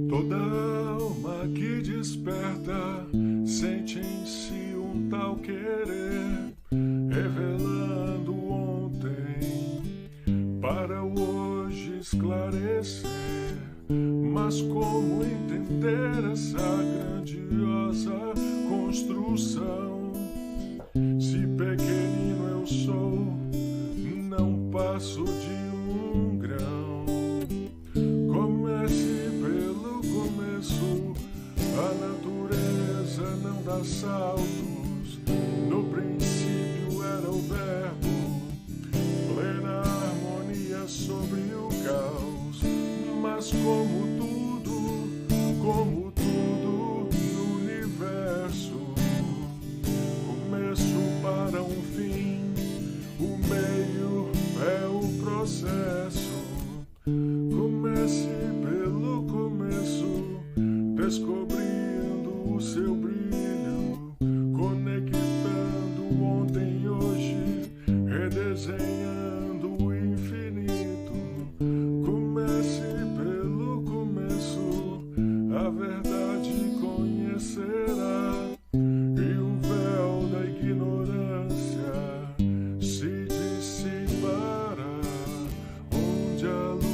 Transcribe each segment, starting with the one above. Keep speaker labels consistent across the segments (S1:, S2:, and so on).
S1: Toda alma que desperta sente em si um tal querer, revelando ontem para o hoje esclarecer. Mas como entender essa grandiosa construção? Se pequenino eu sou, não passo de um grão. Comece pelo começo, a natureza não dá saltos. No princípio era o verbo, plena harmonia sobre o caos. Mas como tudo no universo, começo para um fim, o meio é o processo. Comece pelo começo, descobrindo o seu brilho, conectando ontem e hoje, redesenhando o infinito. Comece pelo começo, a verdade conhecerá, e o véu da ignorância se dissipará, onde a luz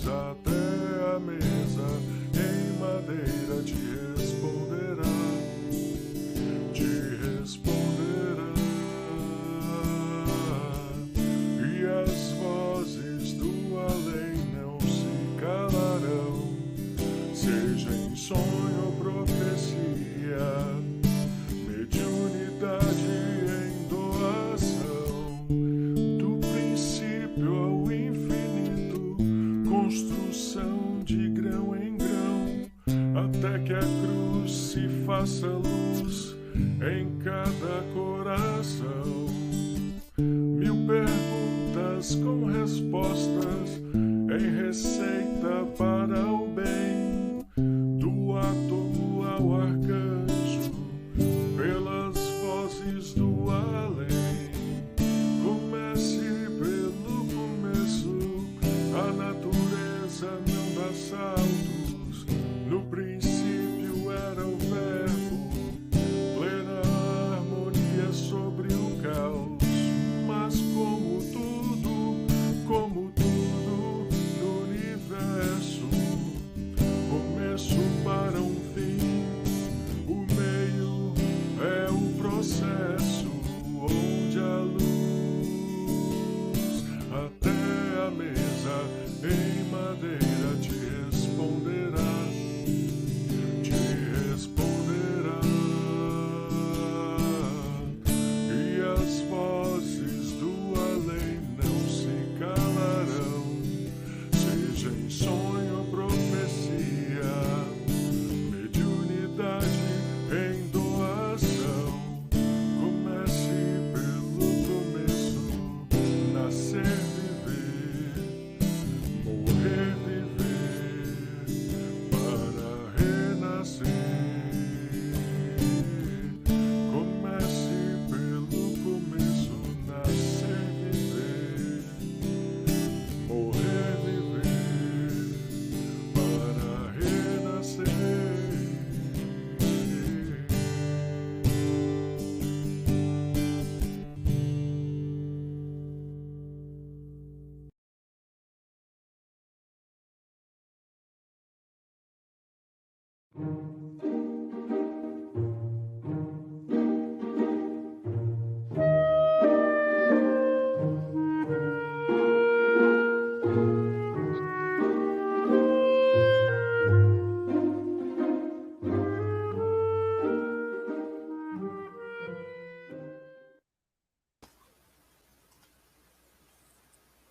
S1: até a mesa em madeira te responderá, e as vozes do além não se calarão, seja em sonho ou profecia, mediunidade em doação, do princípio ao infinito, construção de grão em grão, até que a cruz se faça luz em cada coração. Mil perguntas com respostas em receita para o bem, do átomo ao arcanjo, pelas vozes do além. Comece pelo começo, a natureza não dá saltos. No princípio era o verbo, plena harmonia sobre o caos. Mas como tudo no universo, começo para um fim, o meio é o processo, onde a luz até a mesa em madeira te responderá, e as vozes do além não se calarão, seja em sonho ou profecia, mediunidade em doação. Comece pelo começo, nascer, viver, morrer, viver, para renascer. Comece pelo começo, nascer, viver, morrer, viver, para renascer.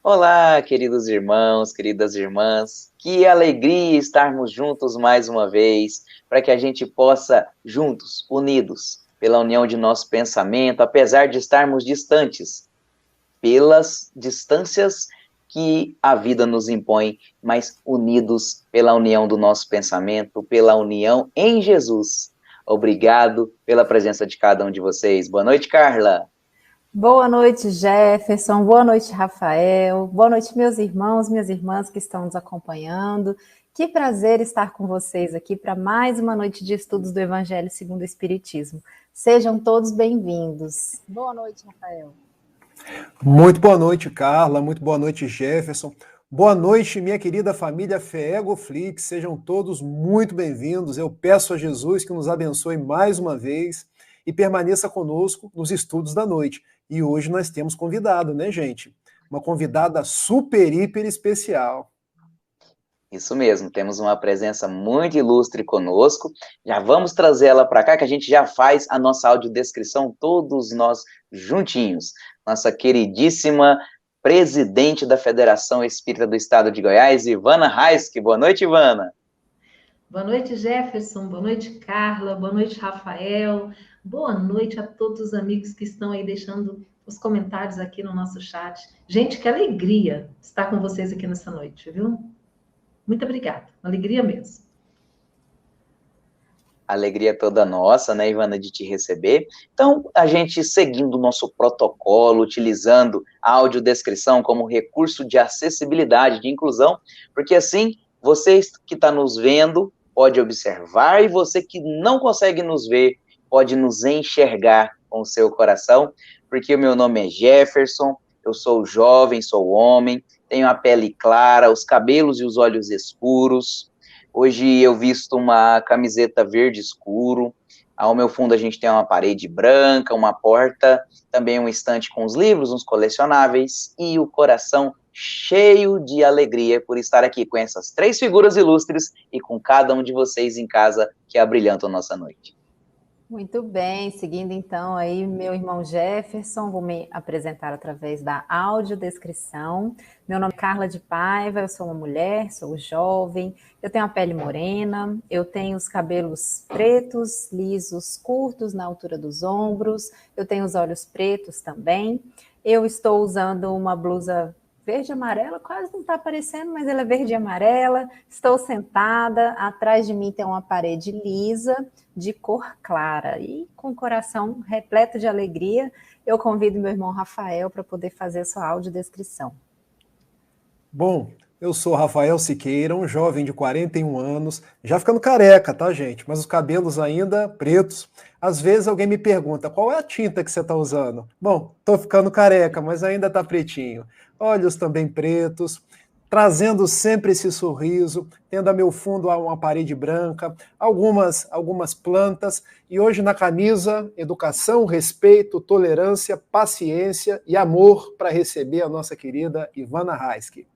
S2: Olá, queridos irmãos, queridas irmãs, que alegria estarmos juntos mais uma vez, para que a gente possa, juntos, unidos, pela união de nosso pensamento, apesar de estarmos distantes, pelas distâncias que a vida nos impõe, mas unidos pela união do nosso pensamento, pela união em Jesus. Obrigado pela presença de cada um de vocês. Boa noite, Carla.
S3: Boa noite, Jefferson. Boa noite, Rafael. Boa noite, meus irmãos, minhas irmãs que estão nos acompanhando. Que prazer estar com vocês aqui para mais uma noite de estudos do Evangelho segundo o Espiritismo. Sejam todos bem-vindos. Boa noite, Rafael.
S4: Muito boa noite, Carla. Muito boa noite, Jefferson. Boa noite, minha querida família FEEGOFlix. Sejam todos muito bem-vindos. Eu peço a Jesus que nos abençoe mais uma vez e permaneça conosco nos estudos da noite. E hoje nós temos convidado, né, gente? Uma convidada super, hiper especial.
S2: Isso mesmo, temos uma presença muito ilustre conosco. Já vamos trazer ela para cá, que a gente já faz a nossa audiodescrição, todos nós juntinhos. Nossa queridíssima presidente da Federação Espírita do Estado de Goiás, Ivana Raiski. Boa noite, Ivana.
S5: Boa noite, Jefferson. Boa noite, Carla. Boa noite, Rafael. Boa noite a todos os amigos que estão aí deixando os comentários aqui no nosso chat. Gente, que alegria estar com vocês aqui nessa noite, viu? Muito obrigada. Alegria mesmo.
S2: Alegria toda nossa, né, Ivana, de te receber. Então, a gente seguindo o nosso protocolo, utilizando a audiodescrição como recurso de acessibilidade, de inclusão, porque assim, você que está nos vendo pode observar e você que não consegue nos ver pode nos enxergar com o seu coração, porque o meu nome é Jefferson, eu sou jovem, sou homem, tenho a pele clara, os cabelos e os olhos escuros. Hoje eu visto uma camiseta verde escuro. Ao meu fundo a gente tem uma parede branca, uma porta, também um estante com os livros, uns colecionáveis e o coração cheio de alegria por estar aqui com essas três figuras ilustres e com cada um de vocês em casa que abrilhantam a nossa noite.
S3: Muito bem, seguindo então aí meu irmão Jefferson, vou me apresentar através da audiodescrição. Meu nome é Carla de Paiva, eu sou uma mulher, sou jovem, eu tenho a pele morena, eu tenho os cabelos pretos, lisos, curtos na altura dos ombros, eu tenho os olhos pretos também, eu estou usando uma blusa verde e amarela, quase não está aparecendo, mas ela é verde e amarela. Estou sentada, atrás de mim tem uma parede lisa, de cor clara. E com o coração repleto de alegria, eu convido meu irmão Rafael para poder fazer a sua audiodescrição.
S4: Bom, eu sou Rafael Siqueira, um jovem de 41 anos, já ficando careca, tá, gente? Mas os cabelos ainda pretos. Às vezes alguém me pergunta, qual é a tinta que você está usando? Bom, tô ficando careca, mas ainda tá pretinho. Olhos também pretos, trazendo sempre esse sorriso, tendo a meu fundo uma parede branca, algumas plantas, e hoje na camisa, educação, respeito, tolerância, paciência e amor para receber a nossa querida Ivana Raiski.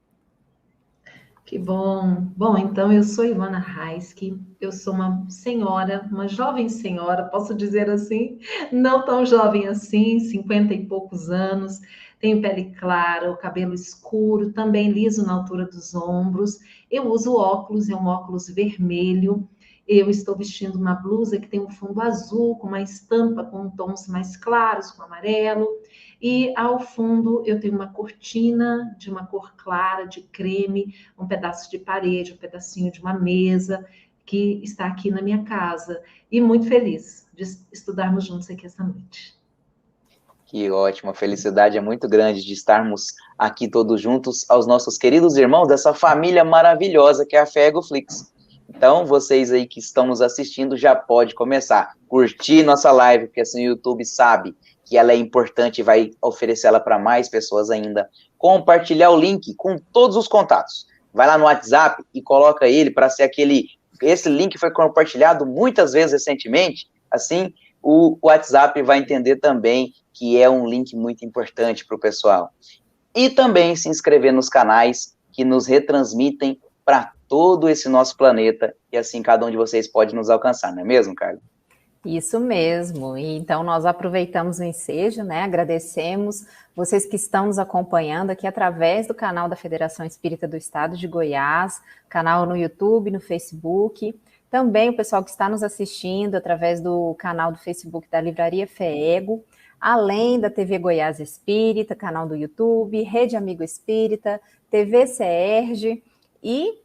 S5: Que bom. Bom, então eu sou Ivana Raiski, eu sou uma senhora, uma jovem senhora, posso dizer assim, não tão jovem assim, 50 e poucos anos, tenho pele clara, o cabelo escuro, também liso na altura dos ombros, eu uso óculos, é um óculos vermelho, eu estou vestindo uma blusa que tem um fundo azul, com uma estampa com tons mais claros, com amarelo, e ao fundo eu tenho uma cortina de uma cor clara, de creme, um pedaço de parede, um pedacinho de uma mesa que está aqui na minha casa. E muito feliz de estudarmos juntos aqui essa noite.
S2: Que ótimo, a felicidade é muito grande de estarmos aqui todos juntos aos nossos queridos irmãos dessa família maravilhosa que é a FEEGOFlix. Então, vocês aí que estão nos assistindo já pode começar a curtir nossa live, porque assim o YouTube sabe que ela é importante e vai oferecer ela para mais pessoas ainda. Compartilhar o link com todos os contatos. Vai lá no WhatsApp e coloca ele para ser aquele... Esse link foi compartilhado muitas vezes recentemente, assim o WhatsApp vai entender também que é um link muito importante para o pessoal. E também se inscrever nos canais que nos retransmitem para todo esse nosso planeta, e assim cada um de vocês pode nos alcançar, não é mesmo, Carla?
S3: Isso mesmo, e então nós aproveitamos o ensejo, né? Agradecemos vocês que estão nos acompanhando aqui através do canal da Federação Espírita do Estado de Goiás, canal no YouTube, no Facebook, também o pessoal que está nos assistindo através do canal do Facebook da Livraria FEEGO, além da TV Goiás Espírita, canal do YouTube, Rede Amigo Espírita, TV CERJ e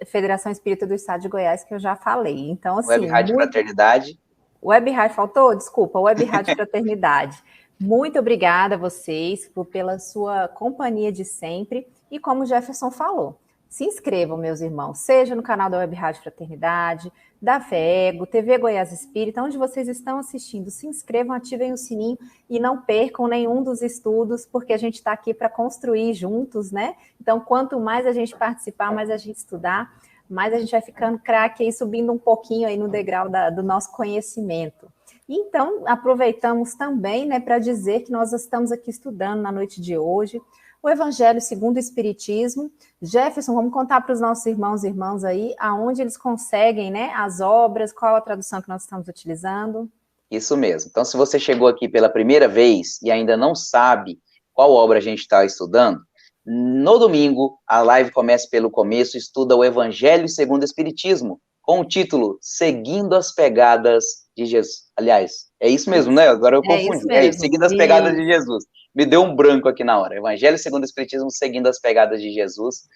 S3: Federação Espírita do Estado de Goiás, que eu já falei. Então, assim,
S2: Web Rádio Fraternidade.
S3: Web Rádio faltou? Desculpa, Web Rádio Fraternidade. Muito obrigada a vocês pela sua companhia de sempre. E como o Jefferson falou, se inscrevam, meus irmãos, seja no canal da Web Rádio Fraternidade, da FEEGO, TV Goiás Espírita, onde vocês estão assistindo. Se inscrevam, ativem o sininho e não percam nenhum dos estudos, porque a gente está aqui para construir juntos, né? Então, quanto mais a gente participar, mais a gente estudar, mais a gente vai ficando craque aí, subindo um pouquinho aí no degrau do nosso conhecimento. Então, aproveitamos também, né, para dizer que nós estamos aqui estudando na noite de hoje o Evangelho segundo o Espiritismo. Jefferson, vamos contar para os nossos irmãos e irmãs aí aonde eles conseguem, né, as obras, qual a tradução que nós estamos utilizando.
S2: Isso mesmo. Então, se você chegou aqui pela primeira vez e ainda não sabe qual obra a gente está estudando, no domingo, a live começa pelo começo, estuda o Evangelho segundo o Espiritismo, com o título Seguindo as Pegadas de Jesus. Aliás, é isso mesmo, né? Agora eu confundi.
S3: Isso mesmo.
S2: Seguindo as Pegadas de Jesus. Me deu um branco aqui na hora. Evangelho segundo o Espiritismo, seguindo as pegadas de Jesus.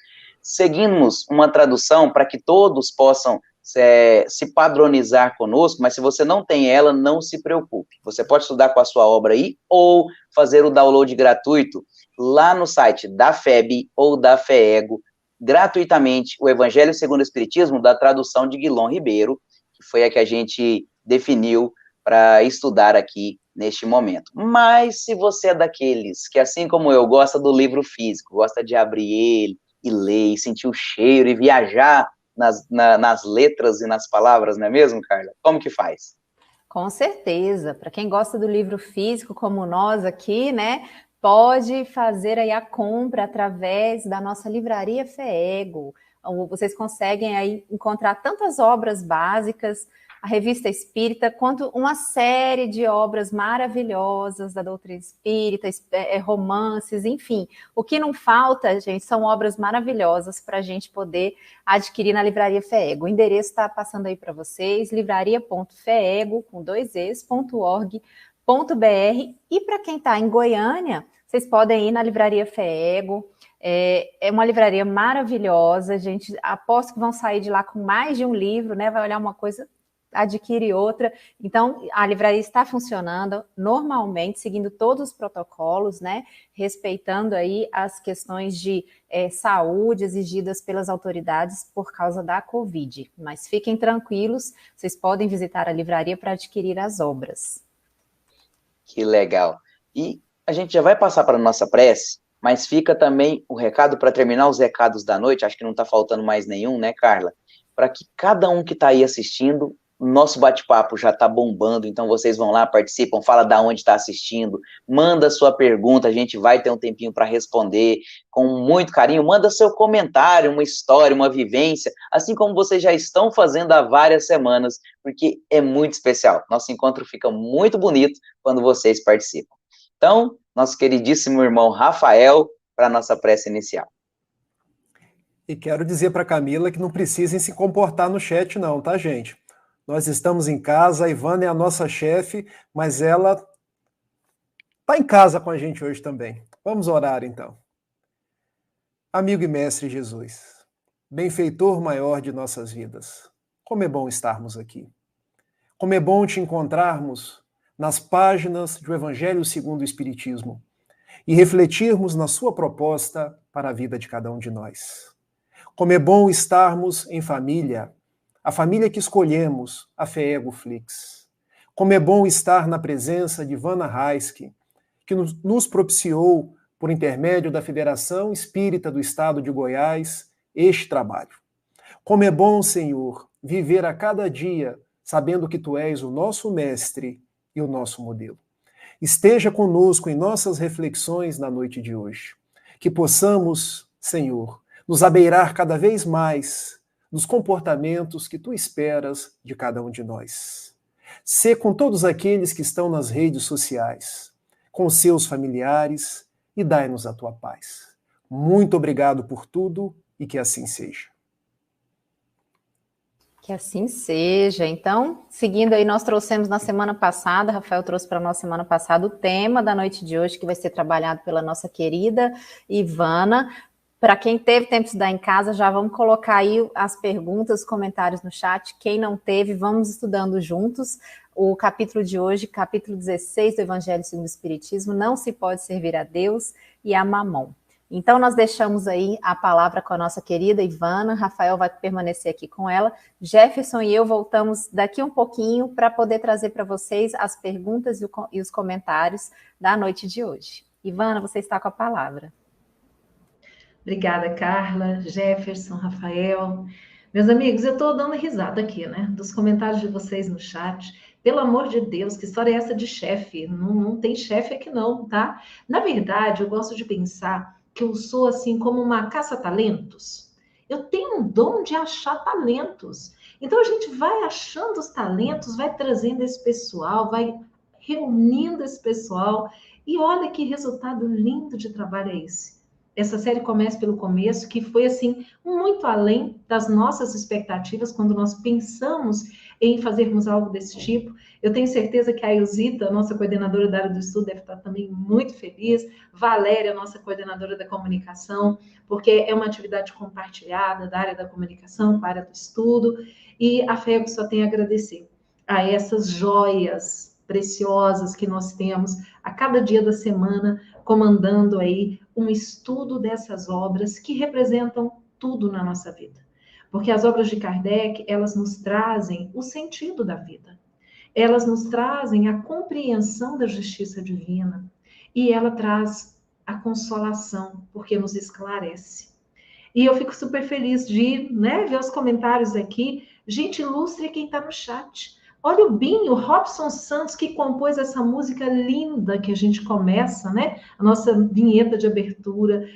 S2: Seguimos uma tradução para que todos possam se padronizar conosco, mas se você não tem ela, não se preocupe. Você pode estudar com a sua obra aí, ou fazer o download gratuito lá no site da FEB ou da FEEGO, gratuitamente, o Evangelho segundo o Espiritismo, da tradução de Guilom Ribeiro, que foi a que a gente definiu para estudar aqui neste momento. Mas se você é daqueles que, assim como eu, gosta do livro físico, gosta de abrir ele e ler, e sentir o cheiro, e viajar nas letras e nas palavras, não é mesmo, Carla? Como que faz?
S3: Com certeza. Para quem gosta do livro físico, como nós aqui, né, pode fazer aí a compra através da nossa livraria FEEGO. Vocês conseguem aí encontrar tantas obras básicas, a Revista Espírita, quanto uma série de obras maravilhosas da doutrina espírita, romances, enfim. O que não falta, gente, são obras maravilhosas para a gente poder adquirir na livraria FEEGO. O endereço está passando aí para vocês, livraria.feego, com 2es.org.br. E para quem está em Goiânia, vocês podem ir na livraria FEEGO. É uma livraria maravilhosa, gente. Aposto que vão sair de lá com mais de um livro, né? Vai olhar uma coisa, adquire outra. Então, a livraria está funcionando normalmente, seguindo todos os protocolos, né? Respeitando aí as questões de saúde exigidas pelas autoridades por causa da Covid. Mas fiquem tranquilos, vocês podem visitar a livraria para adquirir as obras.
S2: Que legal. E a gente já vai passar para a nossa prece, mas fica também o recado para terminar os recados da noite, acho que não está faltando mais nenhum, né, Carla? Para que cada um que está aí assistindo, nosso bate-papo já está bombando, então vocês vão lá, participam, fala da onde está assistindo, manda sua pergunta, a gente vai ter um tempinho para responder com muito carinho, manda seu comentário, uma história, uma vivência, assim como vocês já estão fazendo há várias semanas, porque é muito especial. Nosso encontro fica muito bonito quando vocês participam. Então, nosso queridíssimo irmão Rafael, para a nossa prece inicial.
S4: E quero dizer para a Camila que não precisem se comportar no chat não, tá, gente? Nós estamos em casa, a Ivana é a nossa chefe, mas ela está em casa com a gente hoje também. Vamos orar, então. Amigo e mestre Jesus, benfeitor maior de nossas vidas, como é bom estarmos aqui. Como é bom te encontrarmos nas páginas do Evangelho segundo o Espiritismo e refletirmos na sua proposta para a vida de cada um de nós. Como é bom estarmos em família, a família que escolhemos, a FEEGO Flix. Como é bom estar na presença de Ivana Heiske, que nos propiciou, por intermédio da Federação Espírita do Estado de Goiás, este trabalho. Como é bom, Senhor, viver a cada dia sabendo que Tu és o nosso mestre e o nosso modelo. Esteja conosco em nossas reflexões na noite de hoje. Que possamos, Senhor, nos abeirar cada vez mais dos comportamentos que Tu esperas de cada um de nós. Sê com todos aqueles que estão nas redes sociais, com seus familiares, e dai-nos a Tua paz. Muito obrigado por tudo e que assim seja.
S3: Que assim seja. Então, seguindo aí, nós trouxemos na semana passada, Rafael trouxe para nós semana passada o tema da noite de hoje, que vai ser trabalhado pela nossa querida Ivana. Para quem teve tempo de estudar em casa, já vamos colocar aí as perguntas, os comentários no chat. Quem não teve, vamos estudando juntos. O capítulo de hoje, capítulo 16 do Evangelho segundo o Espiritismo, não se pode servir a Deus e a Mamon. Então, nós deixamos aí a palavra com a nossa querida Ivana. Rafael vai permanecer aqui com ela. Jefferson e eu voltamos daqui um pouquinho para poder trazer para vocês as perguntas e os comentários da noite de hoje. Ivana, você está com a palavra.
S5: Obrigada, Carla, Jefferson, Rafael. Meus amigos, eu estou dando risada aqui, né? Dos comentários de vocês no chat. Pelo amor de Deus, que história é essa de chefe? Não tem chefe aqui não, tá? Na verdade, eu gosto de pensar que eu sou assim como uma caça-talentos. Eu tenho um dom de achar talentos. Então a gente vai achando os talentos, vai trazendo esse pessoal, vai reunindo esse pessoal. E olha que resultado lindo de trabalho é esse. Essa série começa pelo começo, que foi assim, muito além das nossas expectativas quando nós pensamos em fazermos algo desse tipo. Eu tenho certeza que a Ilzita, nossa coordenadora da área do estudo, deve estar também muito feliz. Valéria, nossa coordenadora da comunicação, porque é uma atividade compartilhada da área da comunicação com a área do estudo. E a FEB só tem a agradecer a essas joias preciosas que nós temos a cada dia da semana, comandando aí um estudo dessas obras que representam tudo na nossa vida. Porque as obras de Kardec, elas nos trazem o sentido da vida. Elas nos trazem a compreensão da justiça divina. E ela traz a consolação, porque nos esclarece. E eu fico super feliz de ver os comentários aqui. Gente, ilustre quem está no chat. Olha o Binho, o Robson Santos, que compôs essa música linda que a gente começa, né? A nossa vinheta de abertura,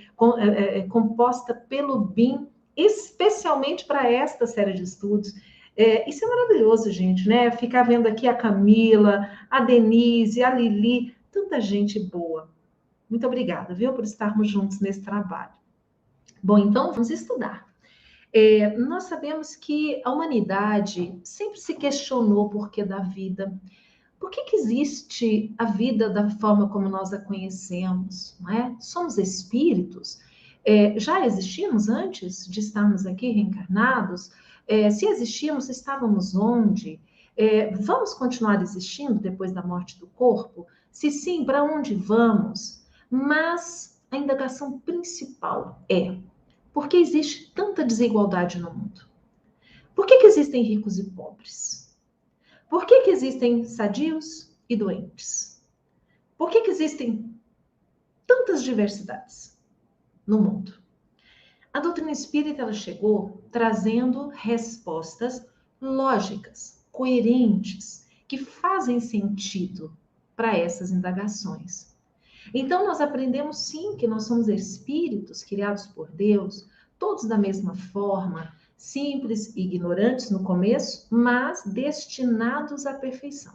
S5: composta pelo Binho, especialmente para esta série de estudos. Isso é maravilhoso, gente, né? Ficar vendo aqui a Camila, a Denise, a Lili, tanta gente boa. Muito obrigada, viu, por estarmos juntos nesse trabalho. Bom, então vamos estudar. Nós sabemos que a humanidade sempre se questionou o porquê da vida. Por que existe a vida da forma como nós a conhecemos? Não é? Somos espíritos? Já existimos antes de estarmos aqui reencarnados? Se existimos, estávamos onde? Vamos continuar existindo depois da morte do corpo? Se sim, para onde vamos? Mas a indagação principal por que existe tanta desigualdade no mundo? Por que existem ricos e pobres? Por que existem sadios e doentes? Por que existem tantas diversidades no mundo? A doutrina espírita ela chegou trazendo respostas lógicas, coerentes, que fazem sentido para essas indagações. Então, nós aprendemos sim que nós somos espíritos criados por Deus, todos da mesma forma, simples e ignorantes no começo, mas destinados à perfeição.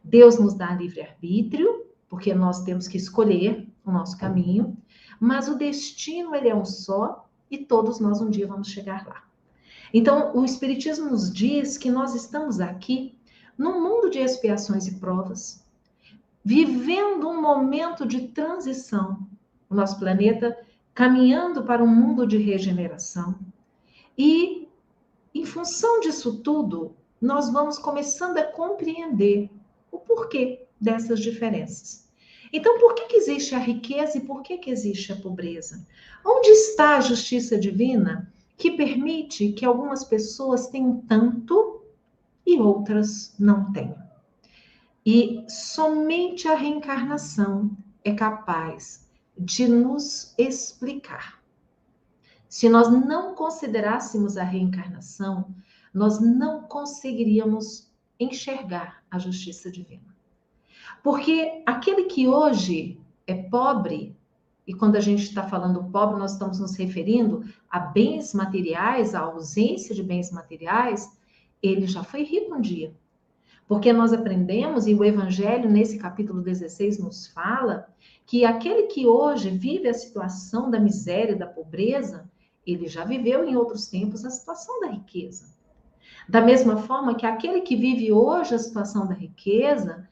S5: Deus nos dá livre-arbítrio, porque nós temos que escolher o nosso caminho, mas o destino ele é um só e todos nós um dia vamos chegar lá. Então, o Espiritismo nos diz que nós estamos aqui num mundo de expiações e provas, vivendo um momento de transição, o nosso planeta caminhando para um mundo de regeneração. E, em função disso tudo, nós vamos começando a compreender o porquê dessas diferenças. Então, por que existe a riqueza e por que existe a pobreza? Onde está a justiça divina que permite que algumas pessoas tenham tanto e outras não tenham? E somente a reencarnação é capaz de nos explicar. Se nós não considerássemos a reencarnação, nós não conseguiríamos enxergar a justiça divina. Porque aquele que hoje é pobre, e quando a gente está falando pobre, nós estamos nos referindo a bens materiais, a ausência de bens materiais, ele já foi rico um dia. Porque nós aprendemos, e o Evangelho, nesse capítulo 16, nos fala, que aquele que hoje vive a situação da miséria e da pobreza, ele já viveu em outros tempos a situação da riqueza. Da mesma forma que aquele que vive hoje a situação da riqueza,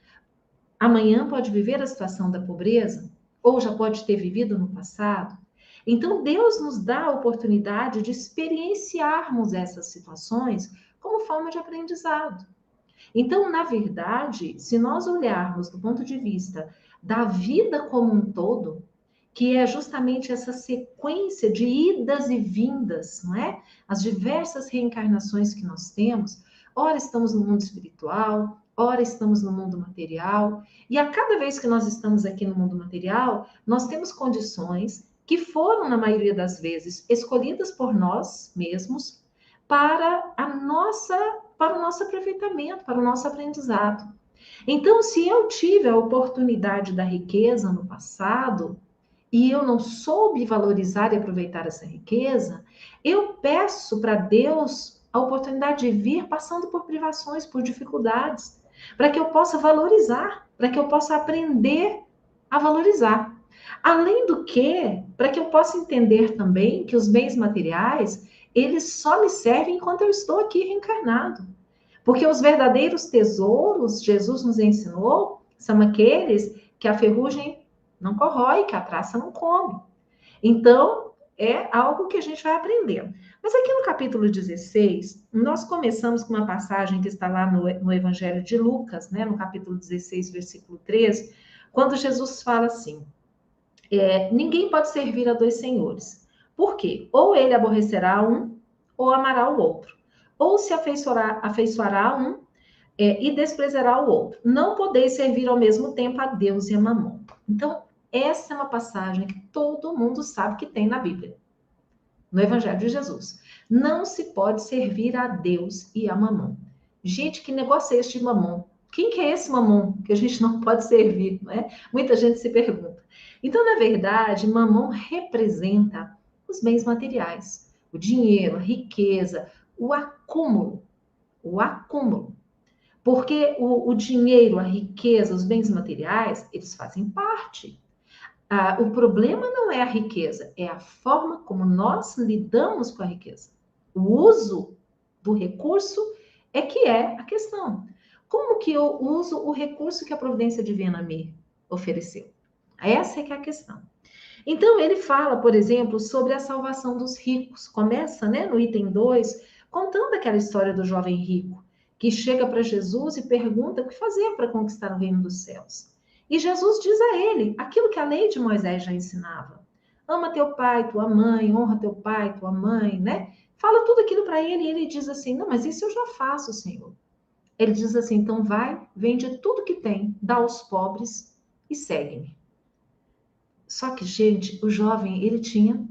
S5: amanhã pode viver a situação da pobreza, ou já pode ter vivido no passado. Então, Deus nos dá a oportunidade de experienciarmos essas situações como forma de aprendizado. Então, na verdade, se nós olharmos do ponto de vista da vida como um todo, que é justamente essa sequência de idas e vindas, não é? As diversas reencarnações que nós temos, ora estamos no mundo espiritual, ora estamos no mundo material, e a cada vez que nós estamos aqui no mundo material, nós temos condições que foram, na maioria das vezes, escolhidas por nós mesmos para para o nosso aproveitamento, para o nosso aprendizado. Então, se eu tive a oportunidade da riqueza no passado, e eu não soube valorizar e aproveitar essa riqueza, eu peço para Deus a oportunidade de vir passando por privações, por dificuldades, para que eu possa valorizar, para que eu possa aprender a valorizar. Além do que, para que eu possa entender também que os bens materiais, eles só me servem enquanto eu estou aqui reencarnado. Porque os verdadeiros tesouros, Jesus nos ensinou, são aqueles que a ferrugem não corrói, que a traça não come. Então, é algo que a gente vai aprendendo. Mas aqui no capítulo 16, nós começamos com uma passagem que está lá no Evangelho de Lucas, né, no capítulo 16, versículo 13, quando Jesus fala assim, ninguém pode servir a dois senhores. Por quê? Ou ele aborrecerá um, ou amará o outro. Ou se afeiçoará a um, e desprezará o outro. Não podeis servir ao mesmo tempo a Deus e a Mamon. Então, essa é uma passagem que todo mundo sabe que tem na Bíblia, no Evangelho de Jesus. Não se pode servir a Deus e a Mamon. Gente, que negócio é este de Mamon? Quem que é esse Mamon que a gente não pode servir, não é? Muita gente se pergunta. Então, na verdade, Mamon representa os bens materiais, o dinheiro, a riqueza, o acúmulo. O acúmulo. Porque o dinheiro, a riqueza, os bens materiais, eles fazem parte. O problema não é a riqueza, é a forma como nós lidamos com a riqueza. O uso do recurso é que é a questão. Como que eu uso o recurso que a providência divina me ofereceu? Essa é que é a questão. Então, ele fala, por exemplo, sobre a salvação dos ricos. Começa, né, no item 2, contando aquela história do jovem rico, que chega para Jesus e pergunta o que fazer para conquistar o reino dos céus. E Jesus diz a ele aquilo que a lei de Moisés já ensinava. Ama teu pai, tua mãe, honra teu pai, tua mãe, né? Fala tudo aquilo para ele e ele diz assim, não, mas isso eu já faço, Senhor. Ele diz assim, então vai, vende tudo que tem, dá aos pobres e segue-me. Só que, gente, o jovem, ele tinha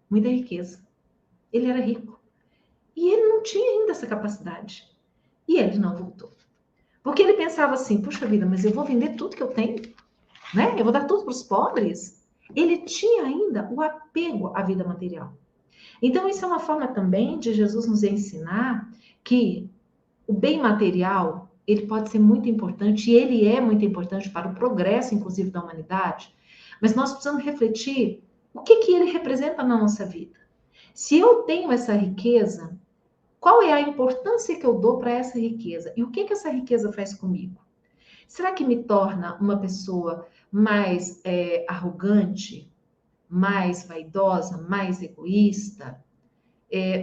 S5: muita riqueza. Ele era rico. E ele não tinha ainda essa capacidade. E ele não voltou. Porque ele pensava assim, puxa vida, mas eu vou vender tudo que eu tenho, né? Eu vou dar tudo para os pobres. Ele tinha ainda o apego à vida material. Então, isso é uma forma também de Jesus nos ensinar que o bem material, ele pode ser muito importante, e ele é muito importante para o progresso, inclusive, da humanidade, mas nós precisamos refletir o que ele representa na nossa vida. Se eu tenho essa riqueza, qual é a importância que eu dou para essa riqueza? E o que essa riqueza faz comigo? Será que me torna uma pessoa mais arrogante, mais vaidosa, mais egoísta?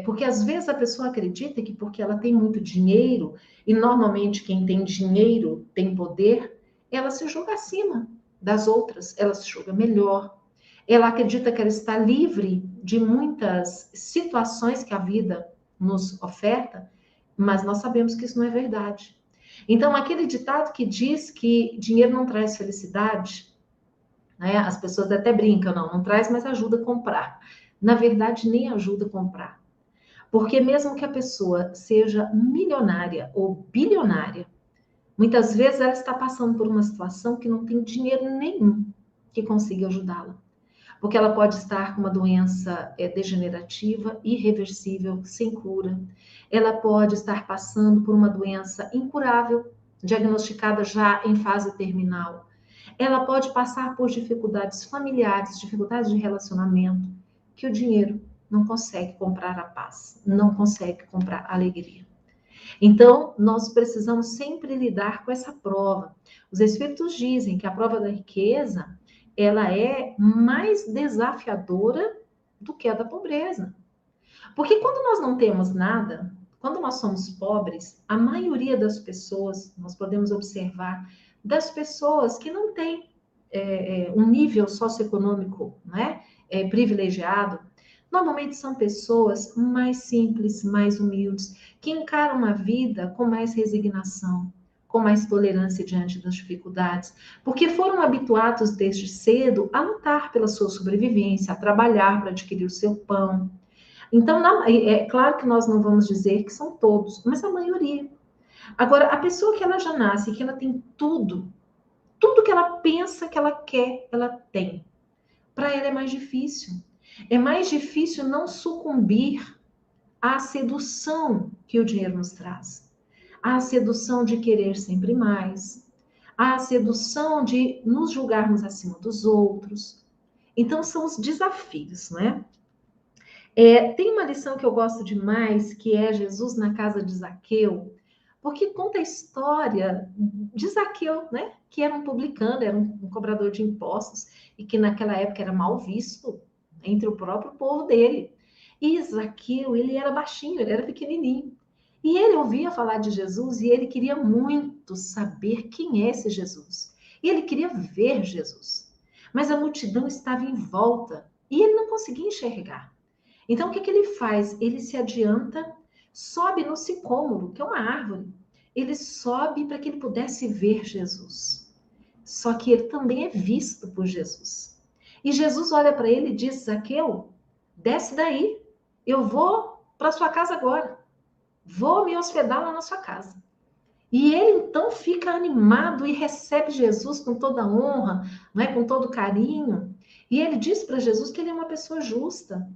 S5: Porque às vezes a pessoa acredita que porque ela tem muito dinheiro, e normalmente quem tem dinheiro tem poder, ela se julga acima das outras, ela se julga melhor. Ela acredita que ela está livre de muitas situações que a vida nos oferta, mas nós sabemos que isso não é verdade. Então, aquele ditado que diz que dinheiro não traz felicidade, né? As pessoas até brincam, não traz, mas ajuda a comprar. Na verdade, nem ajuda a comprar. Porque mesmo que a pessoa seja milionária ou bilionária, muitas vezes ela está passando por uma situação que não tem dinheiro nenhum que consiga ajudá-la. Porque ela pode estar com uma doença degenerativa, irreversível, sem cura. Ela pode estar passando por uma doença incurável, diagnosticada já em fase terminal. Ela pode passar por dificuldades familiares, dificuldades de relacionamento, que o dinheiro não consegue comprar a paz, não consegue comprar a alegria. Então, nós precisamos sempre lidar com essa prova. Os espíritos dizem que a prova da riqueza, ela é mais desafiadora do que a da pobreza. Porque quando nós não temos nada, quando nós somos pobres, a maioria das pessoas, nós podemos observar, das pessoas que não têm um nível socioeconômico, né, privilegiado, normalmente são pessoas mais simples, mais humildes, que encaram a vida com mais resignação, com mais tolerância diante das dificuldades, porque foram habituados desde cedo a lutar pela sua sobrevivência, a trabalhar para adquirir o seu pão. Então, é claro que nós não vamos dizer que são todos, mas a maioria. Agora, a pessoa que ela já nasce, que ela tem tudo, tudo que ela pensa que ela quer, ela tem. Para ela é mais difícil. É mais difícil não sucumbir à sedução que o dinheiro nos traz. À sedução de querer sempre mais. À sedução de nos julgarmos acima dos outros. Então, são os desafios, né? Tem uma lição que eu gosto demais, que é Jesus na casa de Zaqueu, porque conta a história de Zaqueu, né? Que era um publicano, era um cobrador de impostos, e que naquela época era mal visto entre o próprio povo dele. E Zaqueu, ele era baixinho, ele era pequenininho. E ele ouvia falar de Jesus e ele queria muito saber quem é esse Jesus. E ele queria ver Jesus. Mas a multidão estava em volta e ele não conseguia enxergar. Então, o que ele faz? Ele se adianta, sobe no sicômoro, que é uma árvore. Ele sobe para que ele pudesse ver Jesus. Só que ele também é visto por Jesus. E Jesus olha para ele e diz: Zaqueu, desce daí. Eu vou para sua casa agora. Vou me hospedar lá na sua casa. E ele então fica animado e recebe Jesus com toda a honra, né, com todo carinho. E ele diz para Jesus que ele é uma pessoa justa,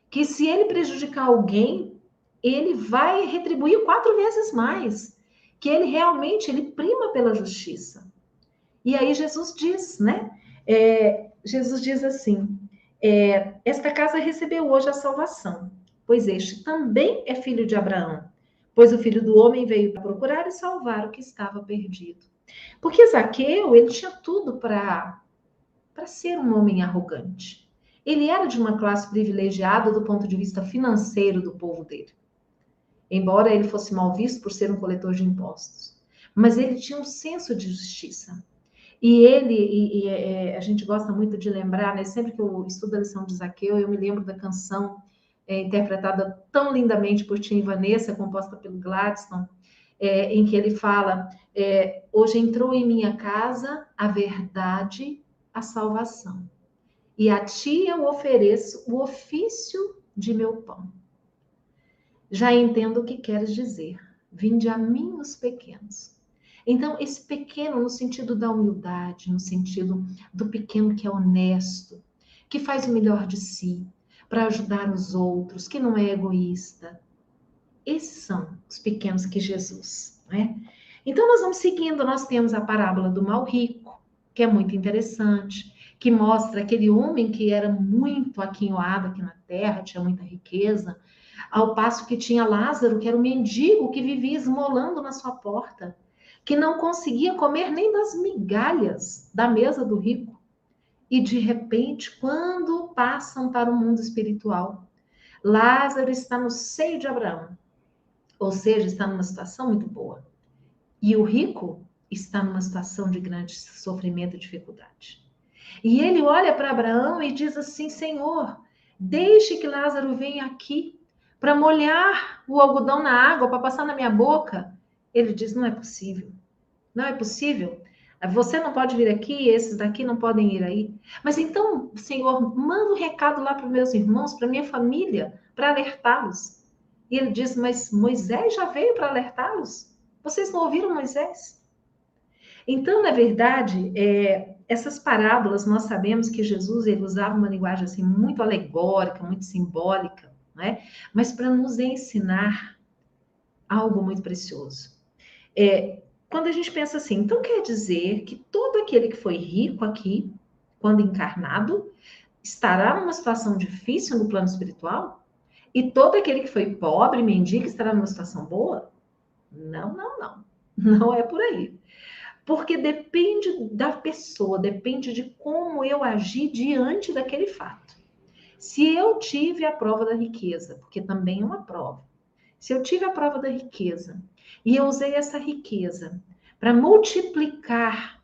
S5: que se ele prejudicar alguém, ele vai retribuir 4 vezes mais, que ele realmente ele prima pela justiça. E aí Jesus diz, né? Jesus diz assim: esta casa recebeu hoje a salvação, pois este também é filho de Abraão, pois o Filho do Homem veio para procurar e salvar o que estava perdido. Porque Zaqueu, ele tinha tudo para ser um homem arrogante. Ele era de uma classe privilegiada do ponto de vista financeiro do povo dele, embora ele fosse mal visto por ser um coletor de impostos. Mas ele tinha um senso de justiça. E a gente gosta muito de lembrar, né? Sempre que eu estudo a lição de Zaqueu, eu me lembro da canção interpretada tão lindamente por Tim e Vanessa, composta pelo Gladstone, em que ele fala: hoje entrou em minha casa a verdade, a salvação. E a ti eu ofereço o ofício de meu pão. Já entendo o que queres dizer. Vinde a mim os pequenos. Então, esse pequeno no sentido da humildade, no sentido do pequeno que é honesto, que faz o melhor de si, para ajudar os outros, que não é egoísta. Esses são os pequenos que Jesus, né? Então, nós vamos seguindo, nós temos a parábola do mal rico, que é muito interessante, que mostra aquele homem que era muito aquinhoado aqui na terra, tinha muita riqueza, ao passo que tinha Lázaro, que era um mendigo que vivia esmolando na sua porta, que não conseguia comer nem das migalhas da mesa do rico. E de repente, quando passam para o mundo espiritual, Lázaro está no seio de Abraão, ou seja, está numa situação muito boa. E o rico está numa situação de grande sofrimento e dificuldade. E ele olha para Abraão e diz assim: Senhor, deixe que Lázaro venha aqui para molhar o algodão na água, para passar na minha boca. Ele diz: não é possível. Não é possível. Você não pode vir aqui, esses daqui não podem ir aí. Mas então, Senhor, manda um recado lá para os meus irmãos, para minha família, para alertá-los. E ele diz: mas Moisés já veio para alertá-los? Vocês não ouviram Moisés? Então, na verdade, essas parábolas, nós sabemos que Jesus ele usava uma linguagem assim, muito alegórica, muito simbólica, né? Mas para nos ensinar algo muito precioso. Quando a gente pensa assim, então quer dizer que todo aquele que foi rico aqui, quando encarnado, estará numa situação difícil no plano espiritual? E todo aquele que foi pobre, mendigo, estará numa situação boa? Não, não, não. Não é por aí. Porque depende da pessoa, depende de como eu agir diante daquele fato. Se eu tive a prova da riqueza, porque também é uma prova, se eu tive a prova da riqueza e eu usei essa riqueza para multiplicar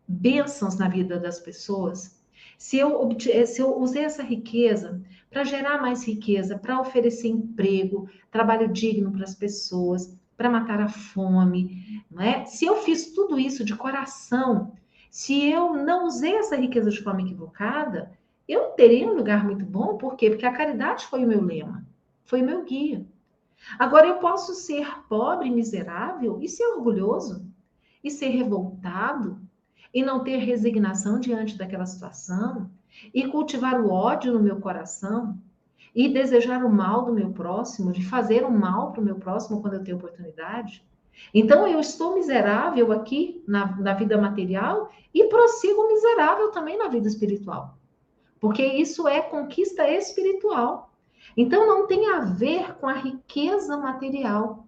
S5: bênçãos na vida das pessoas, se eu usei essa riqueza para gerar mais riqueza, para oferecer emprego, trabalho digno para as pessoas, para matar a fome, não é? Se eu fiz tudo isso de coração, se eu não usei essa riqueza de forma equivocada, eu teria um lugar muito bom, por quê? Porque a caridade foi o meu lema, foi o meu guia. Agora eu posso ser pobre e miserável e ser orgulhoso, e ser revoltado, e não ter resignação diante daquela situação, e cultivar o ódio no meu coração, e desejar o mal do meu próximo, de fazer o mal para o meu próximo quando eu tenho oportunidade. Então eu estou miserável aqui na vida material e prossigo miserável também na vida espiritual. Porque isso é conquista espiritual. Então não tem a ver com a riqueza material.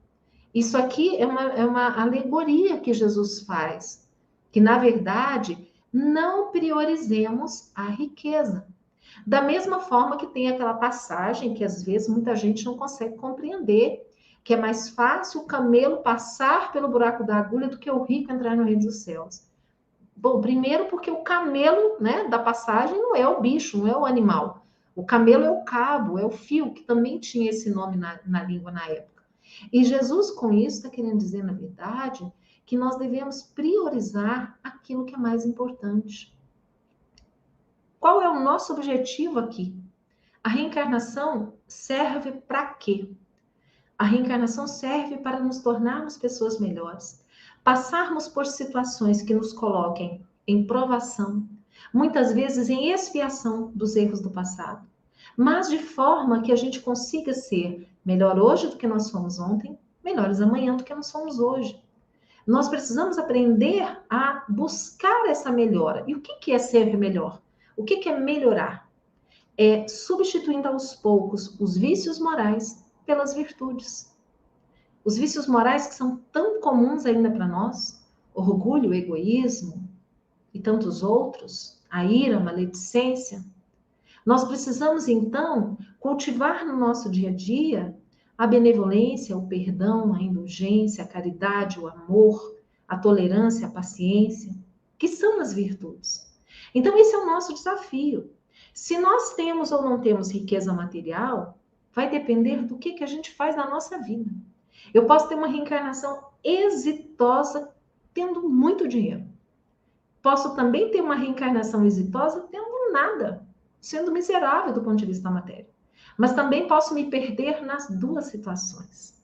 S5: Isso aqui é uma alegoria que Jesus faz, que na verdade não priorizemos a riqueza. Da mesma forma que tem aquela passagem que às vezes muita gente não consegue compreender, que é mais fácil o camelo passar pelo buraco da agulha do que o rico entrar no reino dos céus. Bom, primeiro porque o camelo, né, da passagem não é o bicho, não é o animal. O camelo é o cabo, é o fio, que também tinha esse nome na língua na época. E Jesus, com isso, está querendo dizer, na verdade, que nós devemos priorizar aquilo que é mais importante. Qual é o nosso objetivo aqui? A reencarnação serve para quê? A reencarnação serve para nos tornarmos pessoas melhores, passarmos por situações que nos coloquem em provação, muitas vezes em expiação dos erros do passado, mas de forma que a gente consiga ser melhor hoje do que nós fomos ontem, melhores amanhã do que nós somos hoje. Nós precisamos aprender a buscar essa melhora. E o que é ser melhor? O que é melhorar? É substituindo aos poucos os vícios morais pelas virtudes. Os vícios morais que são tão comuns ainda para nós, orgulho, egoísmo e tantos outros, a ira, a maledicência. Nós precisamos, então, cultivar no nosso dia a dia a benevolência, o perdão, a indulgência, a caridade, o amor, a tolerância, a paciência, que são as virtudes. Então, esse é o nosso desafio. Se nós temos ou não temos riqueza material, vai depender do que a gente faz na nossa vida. Eu posso ter uma reencarnação exitosa tendo muito dinheiro. Posso também ter uma reencarnação exitosa tendo nada, sendo miserável do ponto de vista da matéria. Mas também posso me perder nas duas situações.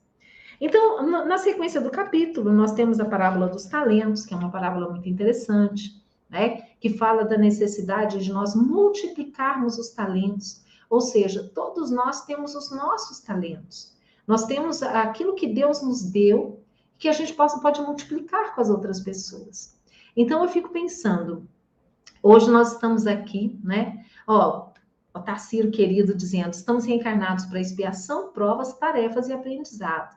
S5: Então, na sequência do capítulo, nós temos a parábola dos talentos, que é uma parábola muito interessante, né? Que fala da necessidade de nós multiplicarmos os talentos. Ou seja, todos nós temos os nossos talentos. Nós temos aquilo que Deus nos deu, que a gente pode multiplicar com as outras pessoas. Então, eu fico pensando, hoje nós estamos aqui, né? Ó, o Tarcísio querido dizendo, estamos reencarnados para expiação, provas, tarefas e aprendizado.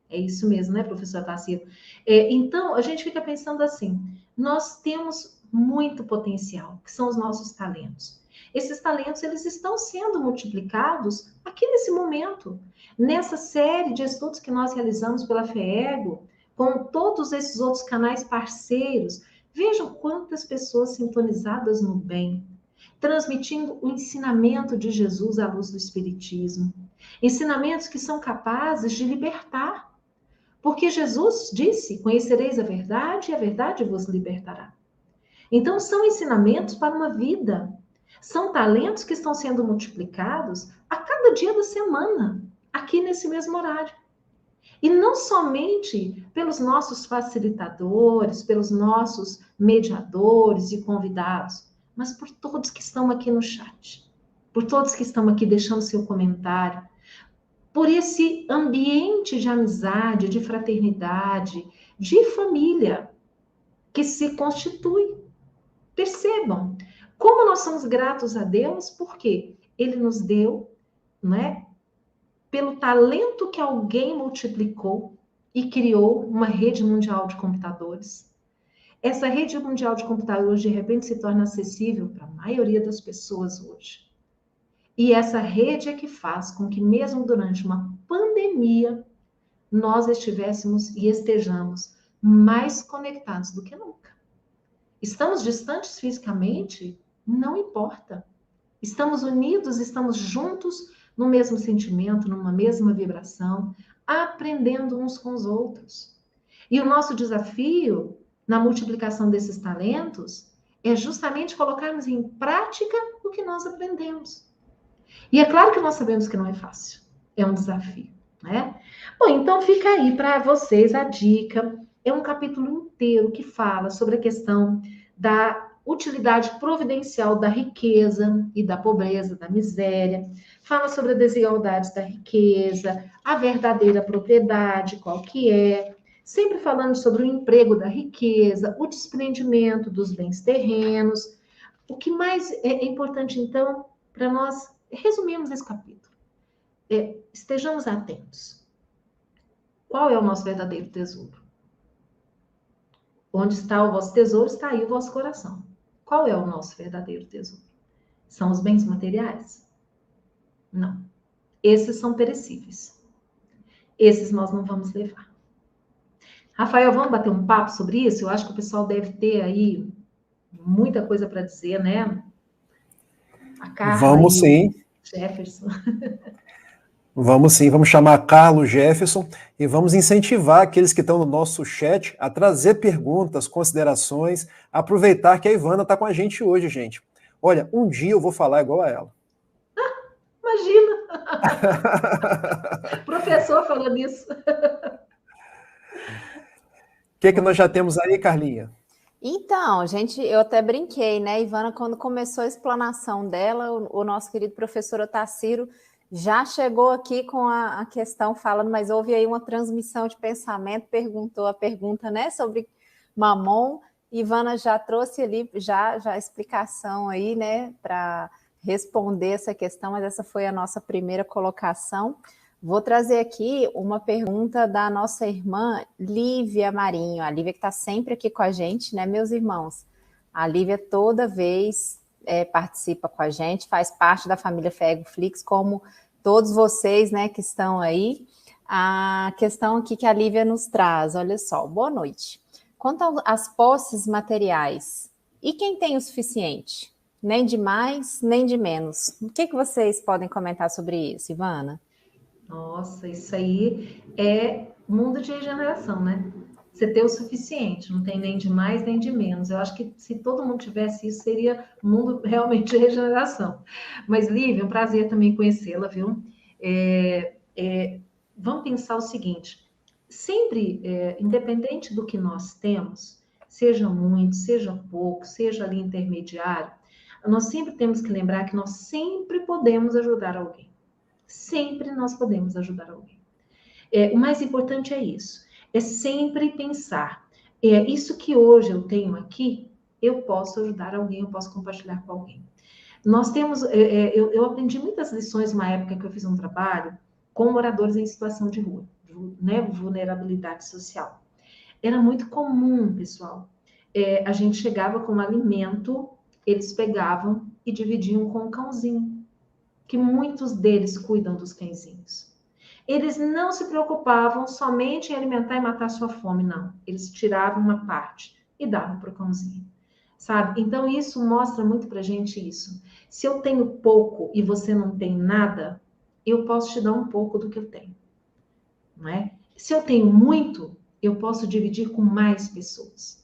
S5: É isso mesmo, né, professor Tarcísio? Então, a gente fica pensando assim, nós temos muito potencial, que são os nossos talentos. Esses talentos, eles estão sendo multiplicados aqui nesse momento, nessa série de estudos que nós realizamos pela FEEGO, com todos esses outros canais parceiros. Vejam quantas pessoas sintonizadas no bem, transmitindo o ensinamento de Jesus à luz do Espiritismo. Ensinamentos que são capazes de libertar. Porque Jesus disse, conhecereis a verdade e a verdade vos libertará. Então, são ensinamentos para uma vida. São talentos que estão sendo multiplicados a cada dia da semana, aqui nesse mesmo horário. E não somente pelos nossos facilitadores, pelos nossos mediadores e convidados, mas por todos que estão aqui no chat, por todos que estão aqui deixando seu comentário, por esse ambiente de amizade, de fraternidade, de família que se constitui. Percebam como nós somos gratos a Deus, porque Ele nos deu, né, pelo talento que alguém multiplicou e criou uma rede mundial de computadores. Essa rede mundial de computadores, de repente, se torna acessível para a maioria das pessoas hoje. E essa rede é que faz com que, mesmo durante uma pandemia, nós estivéssemos e estejamos mais conectados do que nunca. Estamos distantes fisicamente? Não importa. Estamos unidos, estamos juntos no mesmo sentimento, numa mesma vibração, aprendendo uns com os outros. E o nosso desafio na multiplicação desses talentos é justamente colocarmos em prática o que nós aprendemos. E é claro que nós sabemos que não é fácil, é um desafio, né? Bom, então fica aí para vocês a dica. É um capítulo inteiro que fala sobre a questão da utilidade providencial da riqueza e da pobreza, da miséria. Fala sobre as desigualdades da riqueza, a verdadeira propriedade, qual que é. Sempre falando sobre o emprego da riqueza, o desprendimento dos bens terrenos. O que mais é importante, então, para nós resumirmos esse capítulo? Estejamos atentos. Qual é o nosso verdadeiro tesouro? Onde está o vosso tesouro, está aí o vosso coração. Qual é o nosso verdadeiro tesouro? São os bens materiais? Não. Esses são perecíveis. Esses nós não vamos levar. Rafael, vamos bater um papo sobre isso? Eu acho que o pessoal deve ter aí muita coisa para dizer, né? A Carla
S4: Vamos sim.
S5: Jefferson.
S4: Vamos sim, vamos chamar Carlos Jefferson e vamos incentivar aqueles que estão no nosso chat a trazer perguntas, considerações, aproveitar que a Ivana está com a gente hoje, gente. Olha, um dia eu vou falar igual a ela.
S5: Imagina! Professor falando isso.
S4: O que nós já temos aí, Carlinha?
S3: Então, gente, eu até brinquei, né, Ivana, quando começou a explanação dela, o nosso querido professor Otacílio já chegou aqui com a questão falando, mas houve aí uma transmissão de pensamento, perguntou a pergunta, né, sobre Mamon. Ivana já trouxe ali já a explicação aí, né, para responder essa questão, mas essa foi a nossa primeira colocação. Vou trazer aqui uma pergunta da nossa irmã Lívia Marinho, a Lívia que está sempre aqui com a gente, né, meus irmãos? A Lívia toda vez participa com a gente, faz parte da família Fegoflix, como todos vocês, né, que estão aí. A questão aqui que a Lívia nos traz, olha só, boa noite. Quanto às posses materiais, e quem tem o suficiente? Nem de mais, nem de menos. O que vocês podem comentar sobre isso, Ivana?
S5: Nossa, isso aí é mundo de regeneração, né? Você ter o suficiente, não tem nem de mais nem de menos. Eu acho que se todo mundo tivesse isso, seria um mundo realmente de regeneração. Mas, Lívia, é um prazer também conhecê-la, viu? Vamos pensar o seguinte, sempre, independente do que nós temos, seja muito, seja pouco, seja ali intermediário, nós sempre temos que lembrar que nós sempre podemos ajudar alguém. Sempre nós podemos ajudar alguém. O mais importante é isso. É sempre pensar. Isso que hoje eu tenho aqui, eu posso ajudar alguém, eu posso compartilhar com alguém. Nós temos... eu aprendi muitas lições numa época que eu fiz um trabalho com moradores em situação de rua, né, vulnerabilidade social. Era muito comum, pessoal. A gente chegava com um alimento, eles pegavam e dividiam com um cãozinho, que muitos deles cuidam dos cãezinhos. Eles não se preocupavam somente em alimentar e matar sua fome, não. Eles tiravam uma parte e davam para o cãozinho, sabe? Então, isso mostra muito para a gente isso. Se eu tenho pouco e você não tem nada, eu posso te dar um pouco do que eu tenho, não é? Se eu tenho muito, eu posso dividir com mais pessoas.